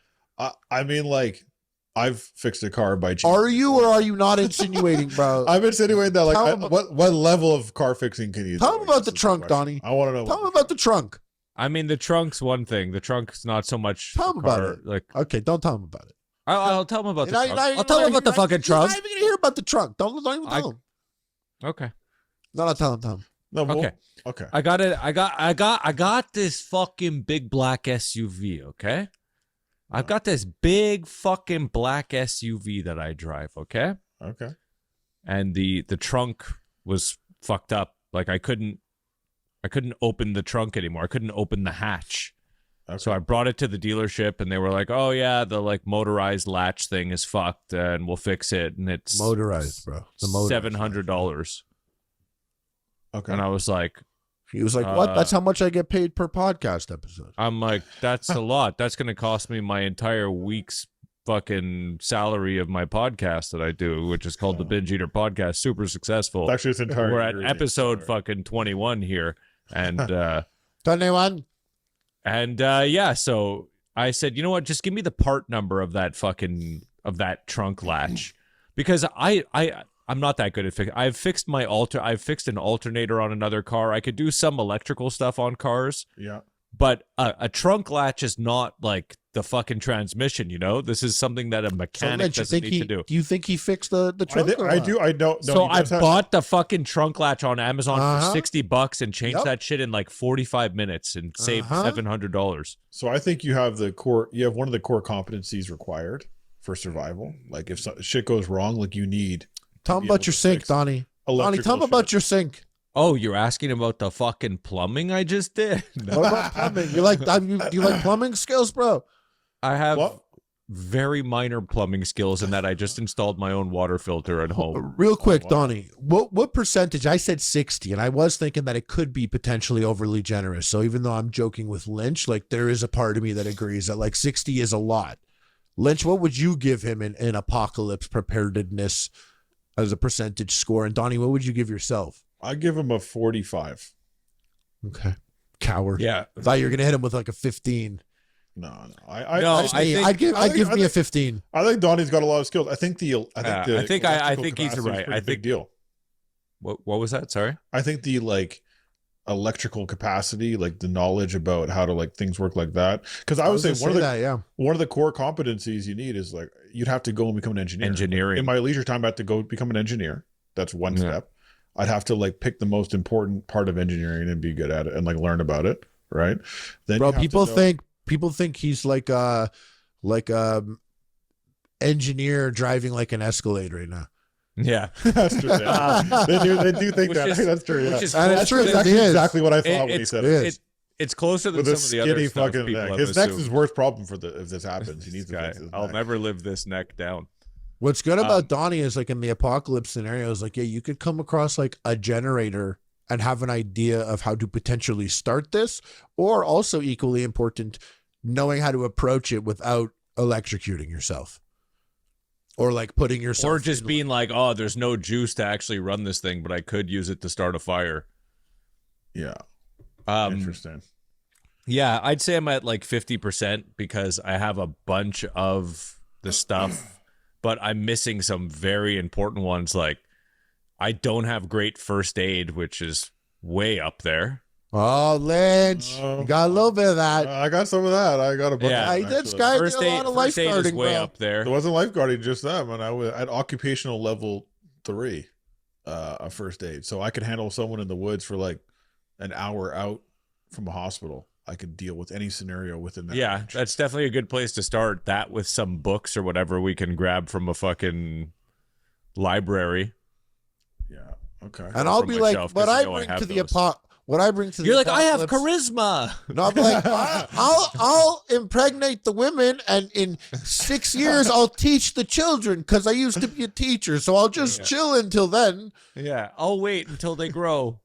I mean, like, I've fixed a car by cheating. Are you or are you not insinuating, bro? I'm insinuating that, Tell like, him- what level of car fixing can you do? Tell him about the That's trunk, question. Donnie. I want to know. Tell him about the trunk. I mean, the trunk's one thing. The trunk's not so much. Tell him car, about it. Like, Okay, don't tell him about it. I'll tell him about the You're not- trunk. you're not- I'll tell him about the fucking You're trunk. not even gonna hear about the trunk. Don't even tell him. Okay. No, tell him. No, Okay. Okay. I got it. I got this fucking big black SUV. Okay. I've got this big fucking black SUV that I drive. Okay. Okay. And the trunk was fucked up. Like I couldn't open the trunk anymore. I couldn't open the hatch. Okay. So I brought it to the dealership, and they were like, "Oh yeah, the like motorized latch thing is fucked, and we'll fix it." And it's Motorized, bro. The motorized. $700. Okay. And I was like, He was like, "What? That's how much I get paid per podcast episode." I'm like, that's a lot. That's going to cost me my entire week's fucking salary of my podcast that I do, which is called the Binge Eater Podcast. Super successful. Actually, it's entire. We're at yearly. episode Sorry. fucking 21 here. And, 21. yeah, so I said, you know what? Just give me the part number of that trunk latch, because I'm not that good at fixing. I've fixed an alternator on another car. I could do some electrical stuff on cars. Yeah. But a trunk latch is not like the fucking transmission, you know? This is something that a So, mechanic Lynch, doesn't need to do. Do you think he fixed the trunk? or I not? do. I don't. No, So he I does have- bought the fucking trunk latch on Amazon Uh-huh. for $60 and changed Yep. that shit in like 45 minutes and saved Uh-huh. $700. So I think you have the core. You have one of the core competencies required for survival. Like if shit goes wrong, like you need. Tell him be about able your to sink, fix Donnie. Donnie, electrical tell him shit. about your sink. Oh, you're asking about the fucking plumbing I just did? What about plumbing? You like plumbing skills, bro? I have What? very minor plumbing skills in that I just installed my own water filter at home. Real quick, wow. Donnie, what percentage? I said 60, and I was thinking that it could be potentially overly generous. So even though I'm joking with Lynch, like there is a part of me that agrees that like 60 is a lot. Lynch, what would you give him in apocalypse preparedness as a percentage score? And Donnie, what would you give yourself? I give him a 45. Okay. Coward. Yeah. I thought you were gonna hit him with like a 15. No. No, I'd give me a 15. I think Donnie's got a lot of skills. I think I think he's electrical capacity is right. a pretty I big think- deal. What was that? Sorry. I think the like electrical capacity, like the knowledge about how to like things work like that. Because I would say one of the core competencies you need is like you'd have to go and become an engineer. Engineering. In my leisure time, I have to go become an engineer. That's one Yeah. step. I'd have to like pick the most important part of engineering and be good at it and like learn about it. Right. Then Bro, you have to people think he's like engineer driving like an Escalade right now. Yeah. That's true. Yeah. they do think Which that. is- That's true. Yeah. which is And That's it's true. true. That's It is. exactly what I thought when he It's, said it. it. it's closer than With a some of the other skinny stuff fucking people neck. have His neck's assumed. his worst problem if this happens. He needs to Guy, fix his I'll neck. never live this neck down. What's good about Donnie is like in the apocalypse scenarios, like, yeah, you could come across like a generator and have an idea of how to potentially start this, or also equally important, knowing how to approach it without electrocuting yourself. Or like putting yourself Or just in- being like, oh, there's no juice to actually run this thing, but I could use it to start a fire. Yeah. Um, Interesting. Yeah, I'd say I'm at like 50% because I have a bunch of the stuff, but I'm missing some very important ones. Like, I don't have great first aid, which is way up there. Oh, Lynch. You got a little bit of that. I got some of that. I got a bunch. Yeah. of Hey, that, this actually. guy- I First did a aid, lot of first aid is lifeguarding, way bro. up there. It wasn't lifeguarding just that, man. I was at occupational level 3 of first aid, so I could handle someone in the woods for like an hour out from a hospital, I could deal with any scenario within that Yeah, range. that's definitely a good place to start. That with some books or whatever we can grab from a fucking library. Yeah. Okay. And I'll from be my like, shelf, what 'cause I you know I bring have to the those. what I bring to the You're like, I have apocalypse- charisma. No, I'm like, I'll impregnate the women, and in 6 years I'll teach the children because I used to be a teacher. So I'll just chill until then. Yeah, I'll wait until they grow.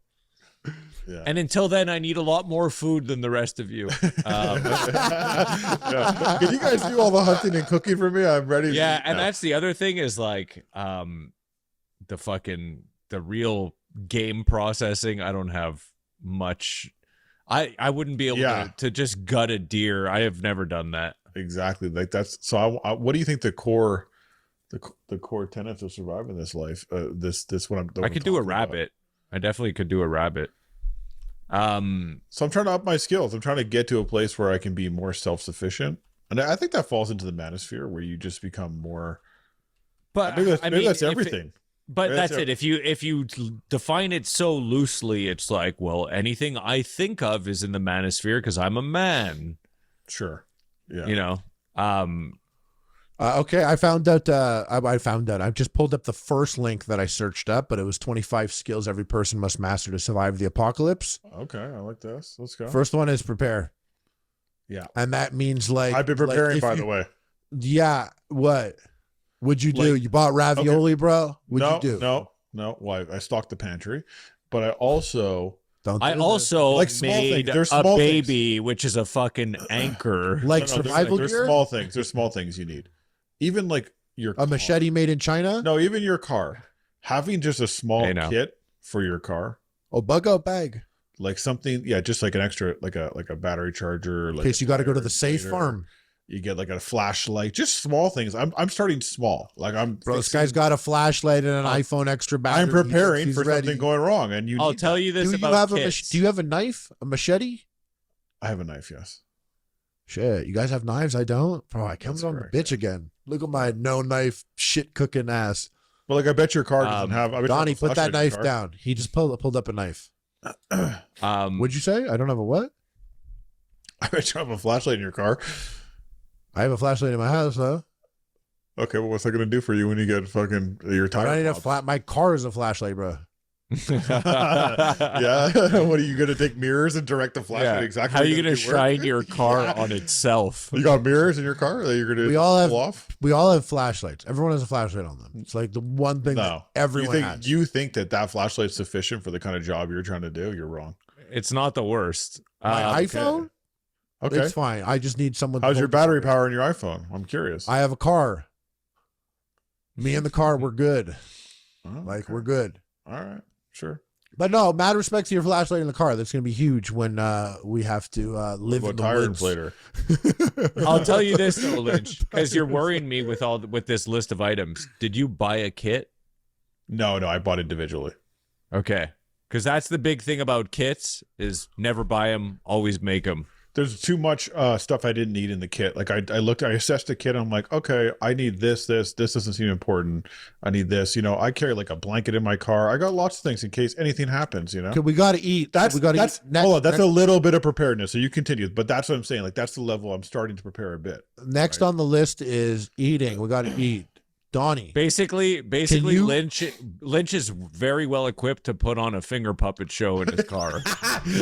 Yeah. And until then, I need a lot more food than the rest of you. Yeah. Can you guys do all the hunting and cooking for me? I'm ready. Yeah, to eat and now. that's the other thing is like the real game processing. I don't have much. I wouldn't be able to just gut a deer. I have never done that. Exactly. Like that's so. What do you think the core tenets of surviving this life? This what I'm. I could do a rabbit. I definitely could do a rabbit. So I'm trying to up my skills. I'm trying to get to a place where I can be more self-sufficient, and I think that falls into the Manosphere, where you just become more. But Maybe that's, I maybe mean, that's everything. But Maybe that's it. If you define it so loosely, it's like, well, anything I think of is in the Manosphere because I'm a man. Sure. Yeah. You know. Okay, I found out. I found out. I just pulled up the first link that I searched up, but it was 25 skills every person must master to survive the apocalypse. Okay, I like this. Let's go. First one is prepare. Yeah. And that means like I've been preparing, if by you- the way. Yeah. What would you do? Like- You bought ravioli, bro? What'd you do? No. Well, I stocked the pantry, but I also Don't I do that. also Like small made things. There's a small baby, which is a fucking anchor. like No, survival there's gear. small things. There's small things you need. Even like your A car. machete made in China. No, even your car. Having just a small I know. kit for your car, Oh, bug out bag. like something, yeah, just like an extra, like a battery charger. In Like case a you got to go to tire the safe inflator. farm. You get like a flashlight, just small things. I'm starting small. Like Bro, this guy's got a flashlight and an iPhone extra battery. I'm preparing He's for ready. something going wrong, and I'll tell you this Do you about have kits. do you have a knife? A machete? I have a knife, yes. Shit, you guys have knives? I don't. Bro, I comes That's on the correct, bitch again. Look at my no knife shit cooking ass. But like, I bet your car doesn't have. I bet you Donnie, have a put that flashlight in knife your down. He just pulled up a knife. car. What'd you say? I don't have a what? I bet you have a flashlight in your car. I have a flashlight in my house, though. Okay, well, what's that gonna do for you when you get fucking your I tire? don't need a popped? flat. My car is a flashlight, bro. Yeah. What are you gonna take mirrors and direct the flashlight exactly? How are where you going to do work? shine your car on itself? You got mirrors in your car that you're gonna We all have- pull off? We all have flashlights. Everyone has a flashlight on them. It's like the one thing No, that everyone has. You think that flashlight's sufficient for the kind of job you're trying to do? You're wrong. It's not the worst. My iPhone? Okay. It's fine. I just need someone. to How's your hold the battery phone. power in your iPhone? I'm curious. I have a car. Me and the car, we're good. Oh, Like okay. we're good. All right. Sure. But no, mad respect to your flashlight in the car. That's going to be huge when we have to live in What the tire woods. inflator? I'll tell you this though, Lynch, because you're worrying me with this list of items. Did you buy a kit? No, I bought individually. Okay, because that's the big thing about kits is never buy them, always make them. There's too much stuff I didn't need in the kit. Like I assessed the kit. I'm like, okay, I need this. This doesn't seem important. I need this. I carry like a blanket in my car. I got lots of things in case anything happens. Okay, we got to eat. We got to eat. Hold on. That's a little bit of preparedness. So you continue, but that's what I'm saying. Like that's the level I'm starting to prepare a bit. Next on the list is eating. We got to eat. Donnie. Basically, you- Lynch is very well equipped to put on a finger puppet show in his car.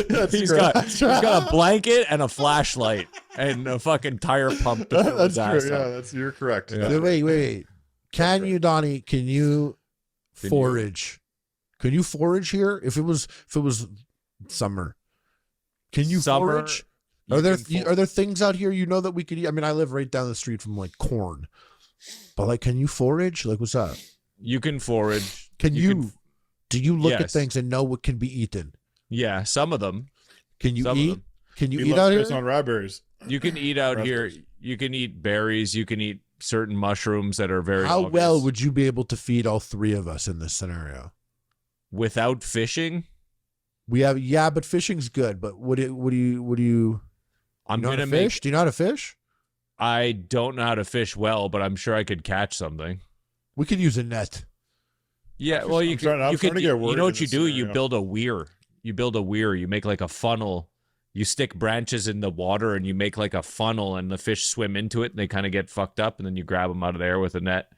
That's he's great. got a blanket and a flashlight and a fucking tire pump to fill his That's ass true. up. Yeah, you're correct. Yeah. Wait. Can you, Donnie? Can you forage? Can you forage here? If it was summer, can you Summer, forage? you Are there can are there things out here that we could eat? I mean, I live right down the street from like corn, but like, can you forage? Like, what's up? You can forage. Do you look at Yes. things and know what can be eaten? Yeah, some of them. Can you Some of eat? them. Can you He eat out loves here? on raspberries. You can eat out here. Raspberries. You can eat berries. You can eat certain mushrooms that are very How obvious. well would you be able to feed all three of us in this scenario? without fishing? But fishing's good. But what do you? I'm You know how gonna to make. fish? Do you know how to fish? I don't know how to fish well, but I'm sure I could catch something. We could use a net. Yeah, well, you I'm starting to get you worried know in what you this do? You scenario. build a weir. a weir. You make like a funnel. You stick branches in the water and you make like a funnel, and the fish swim into it and they kind of get fucked up, and then you grab them out of there with a net.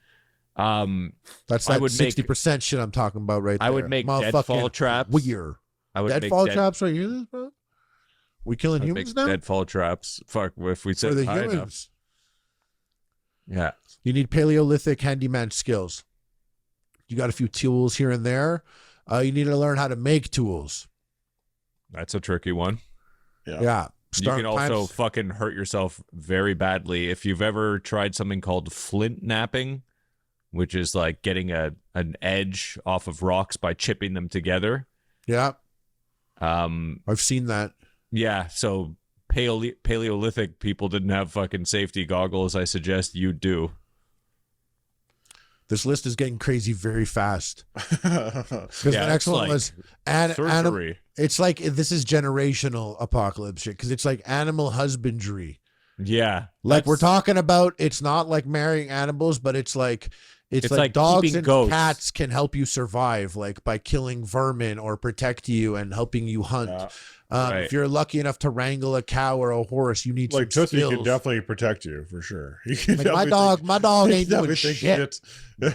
That's that 60% shit I'm talking about right there. I would make deadfall traps. Weird. I would deadfall traps right here, bro. We killing humans now? Deadfall traps. Fuck, if we said the high humans. Enough. Yeah. You need Paleolithic handyman skills. You got a few tools here and there. You need to learn how to make tools. That's a tricky one. Yeah. You can also fucking hurt yourself very badly if you've ever tried something called flint napping, which is like getting an edge off of rocks by chipping them together. Yeah. I've seen that. Yeah, so Paleolithic people didn't have fucking safety goggles. I suggest you do. This list is getting crazy very fast. Because the next one was surgery. It's like this is generational apocalypse shit because it's like animal husbandry. Yeah. Like we're talking about, it's not like marrying animals, but it's like dogs and ghosts. Cats can help you survive, like by killing vermin or protect you and helping you hunt. Yeah. Right. If you're lucky enough to wrangle a cow or a horse, you need like some Tootsie skills. can definitely protect you for sure. He can like my dog ain't doing shit.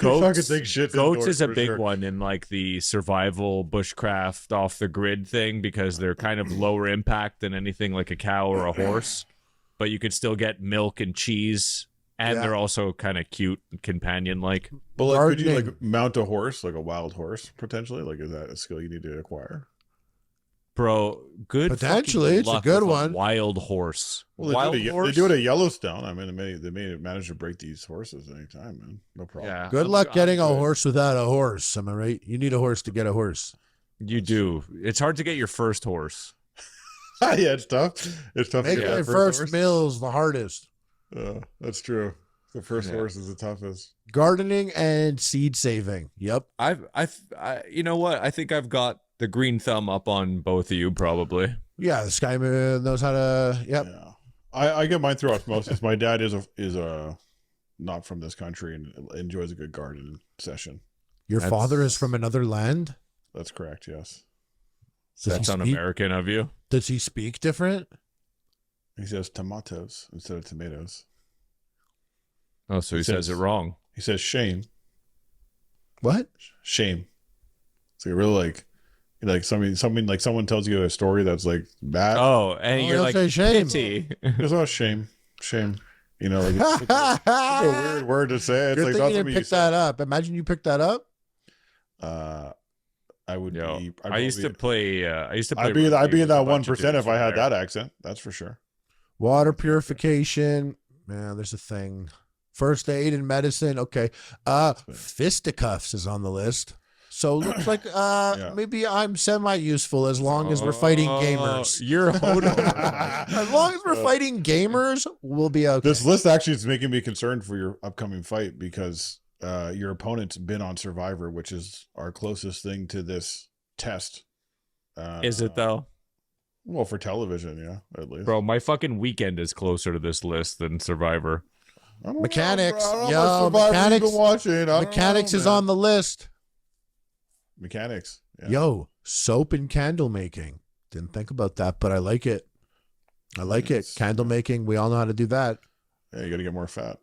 Goats is a big one in like the survival bushcraft off the grid thing because they're kind of lower impact than anything like a cow or a horse, but you could still get milk and cheese. And they're also kind of cute and companion-like. But like, could you like mount a horse, like a wild horse, potentially? Like, is that a skill you need to acquire? Bro, good. Potentially, it's a good one. Wild horse. Well, they do it at Yellowstone. I mean, they may manage to break these horses anytime, man. No problem. Yeah, good luck getting a horse without a horse. Am I right? You need a horse to get a horse. You do. It's hard to get your first horse. Yeah, it's tough. It's tough. Making your first mill's the hardest. That's true. The first horse is the toughest. Gardening and seed saving. Yep. I you know what? I think I've got the green thumb up on both of you, probably. Yeah, this guy knows how to. Yep. Yeah. I get mine through osmosis. My dad is not from this country and enjoys a good garden session. Your father is from another land? That's correct. Yes. That's un-American of you. Does he speak different? He says tomatoes instead of tomatoes. Oh, so he says it wrong. He says shame. What? Shame. So you're really like something like someone tells you a story that's like bad. Oh, and you're like shame. Pity. It's shame. You know, like it's a weird word to say. It's you're like thinking you picked that up. Imagine you picked that up. I would. I used to play. I'd be in that 1% if I had that accent. That's for sure. Water purification. Man, there's a thing. First aid and medicine. Okay. Fisticuffs is on the list. So it looks like maybe I'm semi-useful as long as we're fighting gamers. You're as long as we're fighting gamers, we'll be okay. This list actually is making me concerned for your upcoming fight because your opponent's been on Survivor, which is our closest thing to this test. Is it though? Well, for television, yeah, at least. Bro, my fucking weekend is closer to this list than Survivor. Mechanics. Yo, Mechanics. Mechanics is on the list. Mechanics. Yeah. Yo, soap and candle making. Didn't think about that, but I like it. Candle making. We all know how to do that. Yeah, you got to get more fat.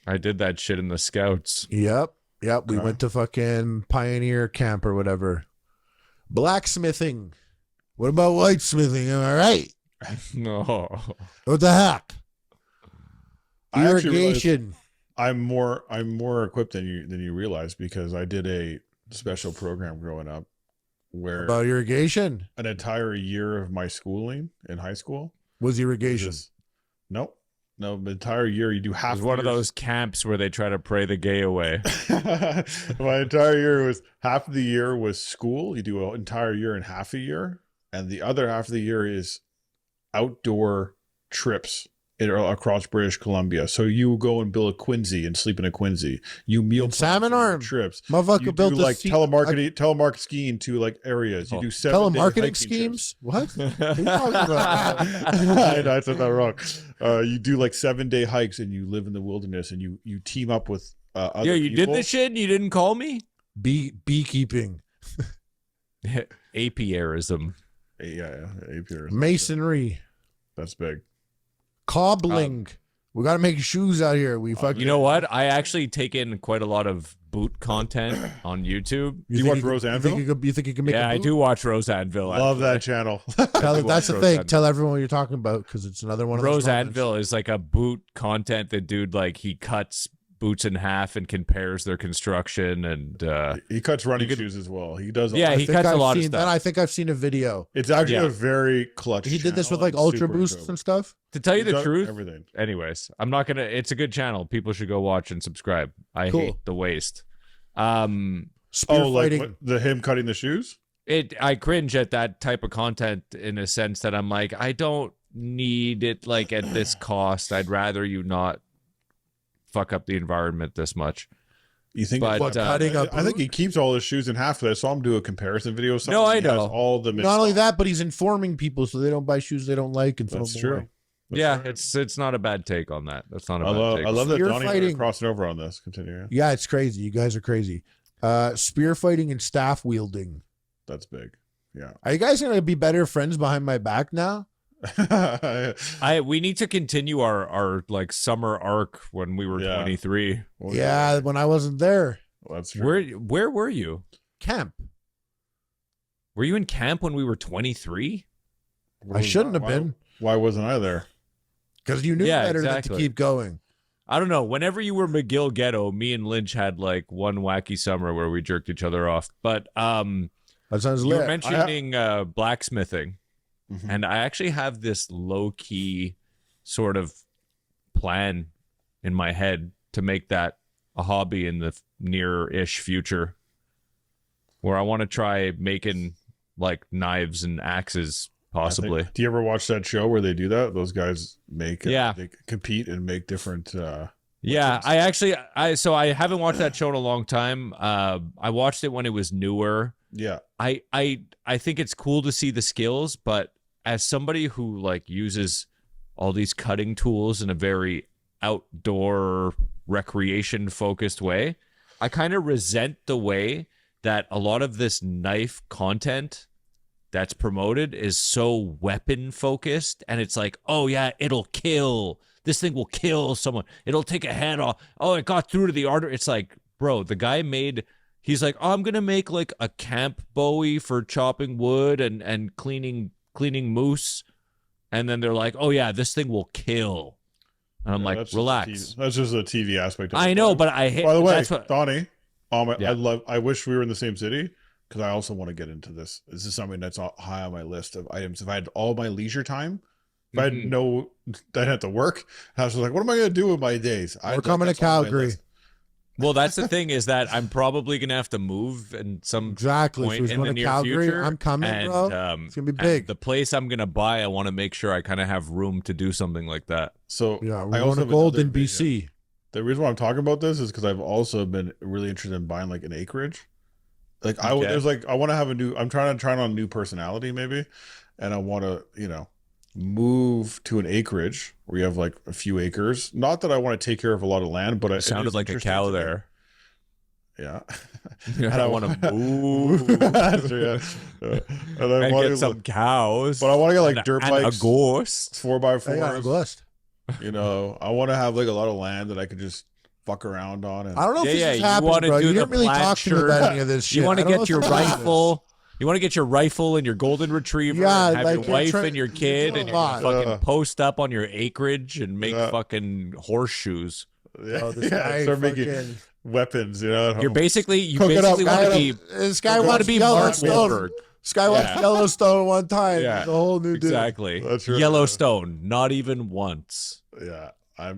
I did that shit in the Scouts. Yep. We went to fucking Pioneer Camp or whatever. Blacksmithing. What about whitesmithing? Am I right? No. What the heck? Irrigation. I'm more equipped than you realize because I did a special program growing up where about irrigation. An entire year of my schooling in high school was irrigation. No, the entire year you do half. It was one of those camps where they try to pray the gay away. My entire year was half of the year was school. You do an entire year in half a year, and the other half of the year is outdoor trips across British Columbia. So you go and build a Quincy and sleep in a Quincy. You meal salmon arm trips. Motherfucker built like telemarketing skiing to like areas. You do 7 telemarketing schemes. Trips. What? What are you talking about? I said that wrong. You do like 7-day hikes and you live in the wilderness and you team up with other you people. did this shit and you didn't call me? Beekeeping. Apiarism. Yeah, apiarism. Masonry, That's big. cobbling. We got to make shoes out here. We fucking. You know what? I actually take in quite a lot of boot content on YouTube. Do you watch Rose Anvil? You think you can make? Yeah, a I boot? do watch Rose Anvil. Love that channel. That's the Rose thing. Anvil. Tell everyone what you're talking about because it's another one of those Rose moments. Anvil is like a boot content. The dude, like, he cuts boots in half and compares their construction, and He cuts running shoes as well. He does. Yeah, he cuts a lot of stuff. And I think I've seen a video. It's actually a very clutch. He did this with channel like Ultra super Boosts enjoyable. and stuff. To tell you He the does truth, everything. anyways, I'm not gonna. It's a good channel. People should go watch and subscribe. I Cool. hate the waste. Spear Like fighting. him cutting the shoes. I cringe at that type of content in a sense that I'm like, I don't need it like at this cost. I'd rather you not fuck up the environment this much. You think? But, What, cutting up I think boot? he keeps all his shoes in half. I saw him do a comparison video. Of No, I something. He has know. all the. Not only that, but he's informing people so they don't buy shoes they don't like and throw That's them true. away. Yeah, it's not a bad take on that. That's not a I bad take. love that Spear Donny fighting. crossing over on this. Continue. Yeah, it's crazy. You guys are crazy. Spear fighting and staff wielding. That's big. Yeah. Are you guys gonna be better friends behind my back now? We need to continue our like summer arc when we were Yeah. 23. Well, Yeah, when I wasn't there. that's true. Where were you? Camp. Were you in camp when we were 23? I shouldn't have been Why wasn't I there? because you knew Yeah, better than to exactly. keep going. I don't know. Whenever you were McGill Ghetto, me and Lynch had like one wacky summer where we jerked each other off. But That sounds you were lit. mentioning blacksmithing, Mhm. and I actually have this low key sort of plan in my head to make that a hobby in the near-ish future, where I want to try making like knives and axes, possibly. Do you ever watch that show where they do that? Those guys make Yeah. they compete and make different Yeah, so I haven't watched that show in a long time. I watched it when it was newer. yeah. I think it's cool to see the skills, but as somebody who like uses all these cutting tools in a very outdoor recreation focused way, I kind of resent the way that a lot of this knife content that's promoted is so weapon focused, and it's like, oh yeah, it'll kill. This thing will kill someone. It'll take a head off. Oh, it got through to the artery. It's like, bro, the guy he's like, oh, I'm gonna make like a camp Bowie for chopping wood and cleaning moose, and then they're like, oh yeah, this thing will kill. And I'm Yeah, like, that's just relax. that's just a TV aspect. Of I it. know, but I hate. By the way, that's what, Donny, Yeah. I wish we were in the same city because I also want to get into this. This is something that's high on my list of items. If I had all my leisure time, if I had Mhm. I'd have to work. I was like, what am I going to do with my days? We're coming to Calgary. well, that's the thing is that I'm probably gonna have to move in some Exactly. So point he's in going the to near Calgary. future. I'm coming, and, bro. It's gonna be big. and the place I'm gonna buy, I want to make sure I kind of have room to do something like that. So Yeah, I we're also going to have gold another in vision. BC. The reason why I'm talking about this is because I've also been really interested in buying like an acreage. Like Okay. there's like I want to have I'm trying on a new personality maybe, and I want to move to an acreage where you have like a few acres. Not that I want to take care of a lot of land, but It it sounded is like a interesting cow to me. there. Yeah, I want to move That's true, yeah. And I and want get some cows. but I want to get like and- dirt and bikes, a ghost. 4x4s. I got a blessed. I want to have like a lot of land that I could just fuck around on. And I don't know if Yeah, this is you happening, wanna bro. do You the didn't really plaid talk to me shirt. about any of this shit. You want I to don't know get if your this is rifle. You want to get your rifle and your golden retriever. Yeah, and have like your you're wife trying- and your you're kid, doing and a you lot. fucking post up on your acreage and make Yeah. fucking horseshoes. yeah, Oh, this guy start making fucking- weapons. at You're home. basically you Cook it up, basically cook want it to be up. This guy you want wants to be Mark Yellowstone. Wahlberg. This guy wants Yeah. Yellowstone one time. Yeah. He's a whole new dude. Exactly. That's right. Yellowstone, not even once. Yeah,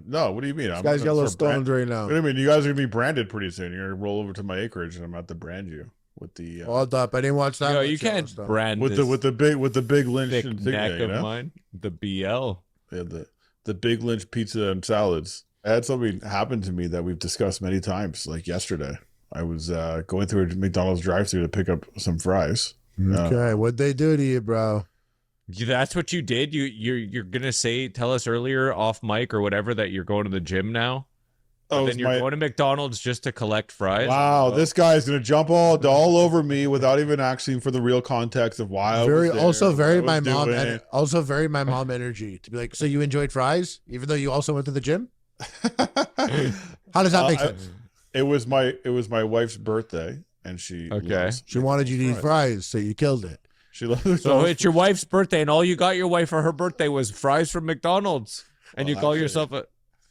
no. What do you mean? This guy's Yellowstones right now. What do you mean? You guys are gonna be branded pretty soon. You're gonna roll over to my acreage, and I'm about to brand you with the Hold up. I didn't watch that. You know, much you can't Yellowstone. brand with this the big Lynch thick insignia, neck you of know? mine. The BL. Yeah, the big Lynch pizza and salads. I had something happen to me that we've discussed many times. Like yesterday, I was going through a McDonald's drive-thru to pick up some fries. Okay, what'd they do to you, bro? That's what you did. You're gonna tell us earlier off mic or whatever that you're going to the gym now. But then you're going to McDonald's just to collect fries. Wow, this guy's gonna jump all over me without even asking for the real context of why I was there, also very what I my was mom doing. also very my mom energy to be like, so you enjoyed fries even though you also went to the gym? How does that make sense? It was my wife's birthday, and she wanted you to eat fries, so you killed it. She loves So it's your wife's birthday, and all you got your wife for her birthday was fries from McDonald's, and you call yourself a.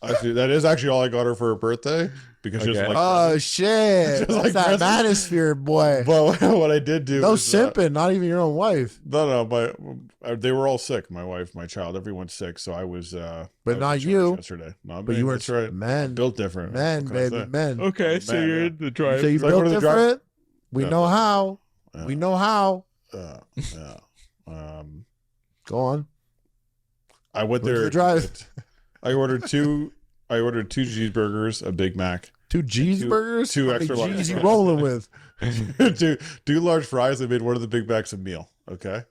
Actually, that is actually all I got her for her birthday because she doesn't like. Oh shit! That's like that Manosphere boy. But what I did do, no simping, not even your own wife. No, they were all sick. My wife, my child, everyone's sick. So I was. But not you. Yesterday, not but me. you were That's right. Men built different. Men, baby, men. Okay, so you're in the drive. So you built different. We know how. We know how. Yeah. Go on. I went there. The drive. I ordered two cheeseburgers, a Big Mac, two cheeseburgers, two extra large. Cheese you rolling with? two large fries. I made one of the Big Macs a meal. Okay.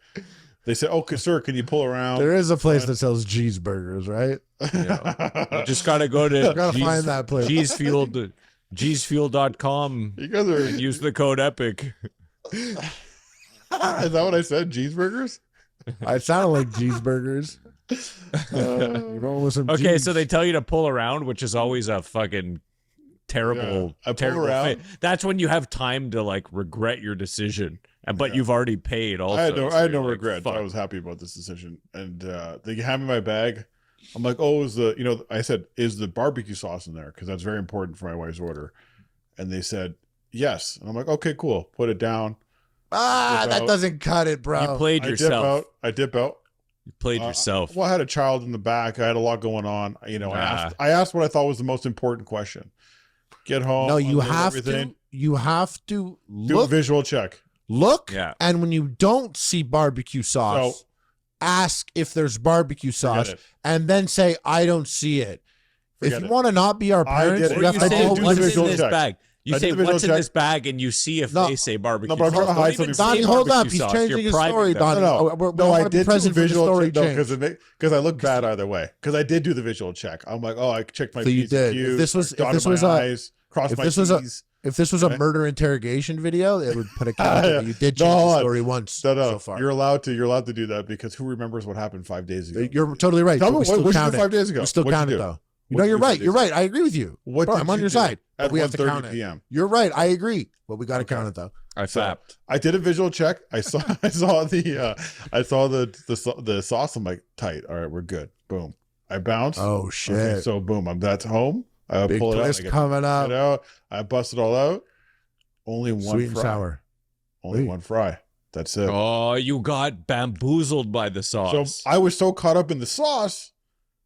They said, "Okay, sir, can you pull around?" There is a place that sells cheeseburgers, right? Yeah. You just gotta go to. Gotta find that place. Cheesefuel.com. You guys are use the code EPIC. Is that what I said? Cheeseburgers? It sounded like cheeseburgers. Okay, so they tell you to pull around, which is always a fucking terrible, terrible thing. That's when you have time to like regret your decision, but you've already paid. Also, I had no regrets. I was happy about this decision, and they have me my bag. I'm like, oh, I said, is the barbecue sauce in there? Because that's very important for my wife's order. And they said yes, and I'm like, okay, cool. Put it down. That doesn't cut it, bro. You played yourself. I dip out. You played yourself. Well, I had a child in the back. I had a lot going on. I asked what I thought was the most important question. Get home. No, you have to. You have to do a visual check. Look, and when you don't see barbecue sauce, ask if there's barbecue sauce, and then say, "I don't see it." If you want to not be our parents, you have to do what's in this bag. You say, what's in this bag, and you see if they say barbecue. No, but I'm trying to hide something. Donny, hold up. He's changing his story, Donny. No, I did do the visual check. No, because I look bad either way. Because I did do the visual check. I'm like, I checked my P's and Q's. If this was a murder interrogation video, it would put a count. You did change the story once so far. You're allowed to do that because who remembers what happened 5 days ago? You're totally right. Tell me what you did 5 days ago. We still count it though. No, you're right. You're right. I agree with you. I'm on your side. At we have to count it. PM. You're right. I agree. But we got to count it though. I fapped. I did a visual check. I saw the sauce. I'm like, tight. All right, we're good. Boom. I bounced. Oh shit. Okay, so boom. That's home. I Big pull it out. Coming up. I bust it all out. Only one sweet and fry. Sour. Only one fry. That's it. Oh, you got bamboozled by the sauce. So I was so caught up in the sauce.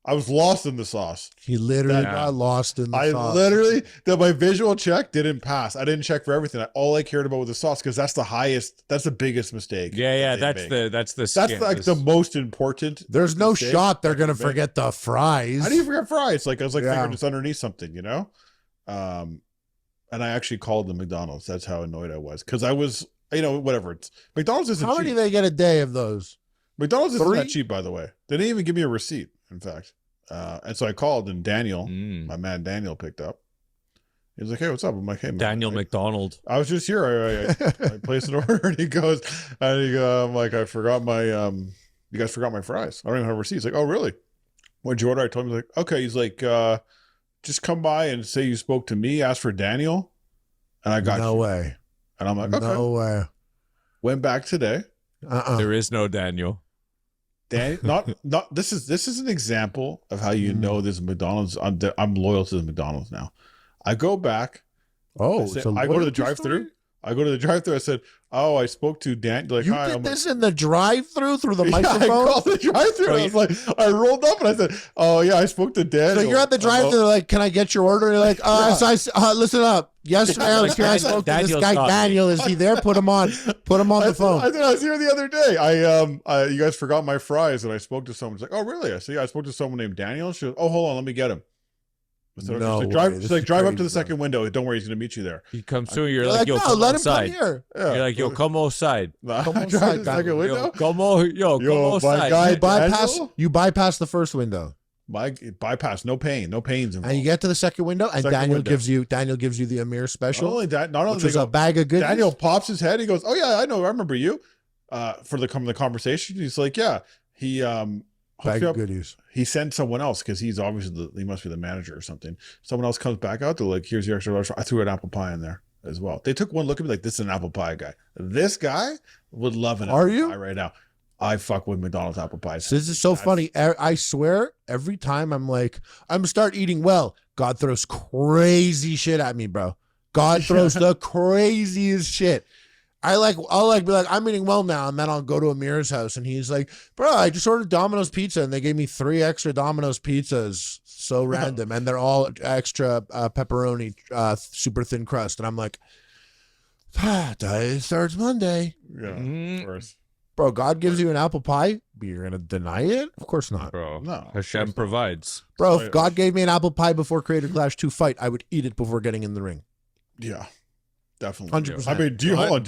I was lost in the sauce. He literally got lost in the sauce. My visual check didn't pass. I didn't check for everything. All I cared about was the sauce because that's the biggest mistake. Yeah, that's like the most important. There's no shot they're gonna forget the fries. How do you forget fries? Like I was like thinking it's underneath something, and I actually called the McDonald's. That's how annoyed I was because I was, whatever. It's McDonald's isn't. How many do they get a day of those? McDonald's isn't that cheap, by the way. They didn't even give me a receipt. In fact, and so I called, and Daniel, my man Daniel, picked up. He was like, "Hey, what's up?" I'm like, "Hey, man, Daniel McDonald." I was just here. I placed an order, and he goes, I'm like, "I forgot my you guys forgot my fries. I don't even have a receipt." He's like, "Oh, really? What'd you order?" I told him. He's like, "Okay." He's like, "Just come by and say you spoke to me. Ask for Daniel, and I got no way." And I'm like, "Okay." No way. Went back today. There is no Daniel. Not this is an example of how you know this McDonald's. I'm loyal to the McDonald's now. I go back. I go to the drive-thru. I said, "Oh, I spoke to Dan." Like, you did this in the drive-thru through the microphone. I called the drive-thru. I was like, I rolled up and I said, "Oh yeah, I spoke to Dan." So you're at the drive-thru. They're like, "Can I get your order?" And you're like, listen up. Yesterday I was here. I spoke to this guy Daniel. Is he there? Put him on. Put him on the phone. I was here the other day. You guys forgot my fries, and I spoke to someone. She's like, "Oh really?" I said, "Yeah, I spoke to someone named Daniel." She goes, "Oh, hold on, let me get him." So drive up to the second window. Don't worry, he's gonna meet you there. He comes through. You're like, "Yo, come let outside." him come here. Yeah. You're like, "Yo, come outside." Come outside. Second window. Come outside. My guy, You bypass the first window. bypass, no pains involved. And you get to the second window, and Second Daniel window. gives you the Amir special, Not only that, not only which they was a go, bag of goodies. Daniel pops his head. He goes, "Oh yeah, I know. I remember you." For the conversation, he's like, "Yeah." He hooked Bag you of up. goodies. He sent someone else because he's obviously he must be the manager or something. Someone else comes back out. They're like, "Here's your extra large." I threw an apple pie in there as well. They took one look at me like, "This is an apple pie guy." This guy would love an Are apple you? pie right now. I fuck with McDonald's apple pies. So this is so funny. I swear, every time I'm like, I'm gonna start eating well, God throws crazy shit at me, bro. God throws the craziest shit. I'll be like, I'm eating well now, and then I'll go to Ameer's house, and he's like, bro, I just ordered Domino's pizza, and they gave me 3 extra Domino's pizzas. So random, and they're all extra pepperoni, super thin crust, and I'm like, diet starts Monday. Yeah, of course. Bro, God gives you an apple pie, but you're gonna deny it? Of course not. Bro, No, Hashem provides. Bro, if God gave me an apple pie before Creator Clash 2 fight, I would eat it before getting in the ring. Yeah, definitely. 100%. I mean, do you God know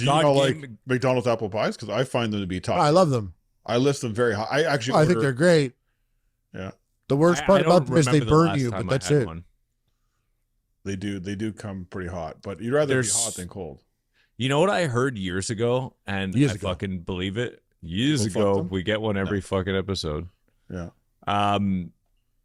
gave like McDonald's apple pies? Because I find them to be top. I love them. I list them very high. I actually, I think they're great. Yeah, The worst part don't about them is they remember the burn last you, time but I that's had it. one. they do come pretty hot. But you'd rather be hot than cold. You know what I heard years ago, and Years I ago. fucking believe it. Years People fuck ago, them? we get one every fucking episode. Yeah.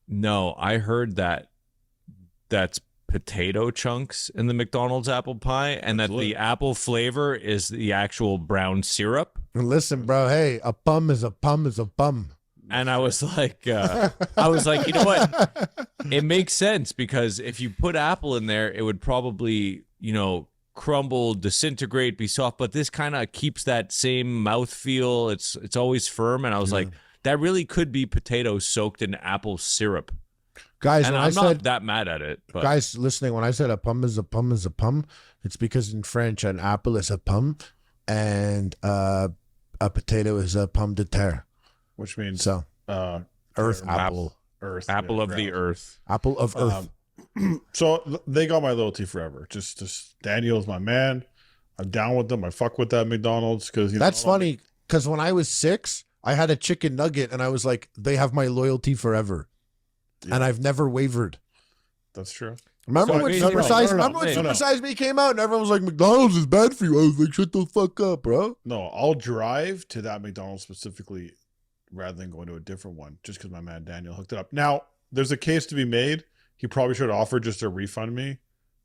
No, I heard that's potato chunks in the McDonald's apple pie, and that the apple flavor is the actual brown syrup. And listen, bro, hey, a bum is a bum is a bum. And I was like, you know what? It makes sense, because if you put apple in there, it would probably, crumble, disintegrate, be soft. But this kind of keeps that same mouthfeel. It's always firm. And I was like, that really could be potatoes soaked in apple syrup. Guys, And when I'm I not said, that mad at it. But guys listening, when I said a pum is a pum is a pum, it's because in French, an apple is a pum and a potato is a pomme de terre. Which means So, earth apple. Earth. apple yeah, of the ground. earth. Apple of earth. So they got my loyalty forever. Just Daniel's my man. I'm down with them. I fuck with that McDonald's because That's funny, because when I was 6, I had a chicken nugget, and I was like, they have my loyalty forever. Yeah. And I've never wavered. That's true. Remember So when basically- Super Size Me came out and everyone was like, McDonald's is bad for you? I was like, shut the fuck up, bro. No, I'll drive to that McDonald's specifically rather than going to a different one just because my man Daniel hooked it up. Now, there's a case to be made. He probably should offer just to refund me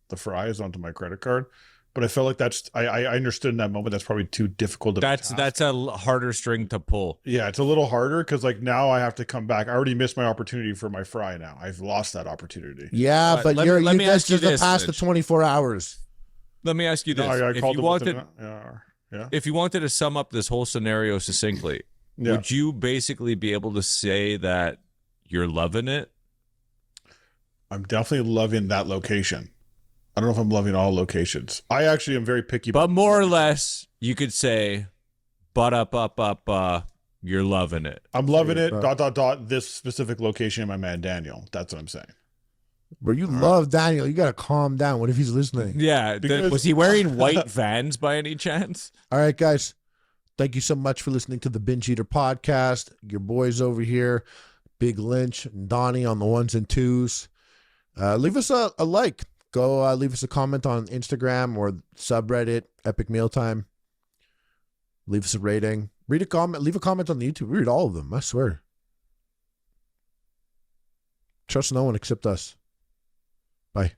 the fries onto my credit card. But I felt like I understood in that moment that's probably too difficult to That's a harder string to pull. Yeah, it's a little harder because like now I have to come back. I already missed my opportunity for my fry now. I've lost that opportunity. Yeah, but let you me guys ask you just this, passed the Mitch. 24 hours. Let me ask you this: No, I if called you him wanted, yeah. if you wanted to sum up this whole scenario succinctly, would you basically be able to say that you're loving it? I'm definitely loving that location. I don't know if I'm loving all locations. I actually am very picky. But more or less, you could say, you're loving it. I'm loving it. Bro. This specific location and my man Daniel. That's what I'm saying. Bro, you love Daniel. You got to calm down. What if he's listening? Yeah. Because- Was he wearing white Vans by any chance? All right, guys. Thank you so much for listening to the Binge Eater podcast. Your boys over here, Big Lynch and Donny on the 1s and 2s. Leave us a like. Go leave us a comment on Instagram or subreddit, Epic Mealtime. Leave us a rating. Read a comment. Leave a comment on the YouTube. Read all of them, I swear. Trust no one except us. Bye.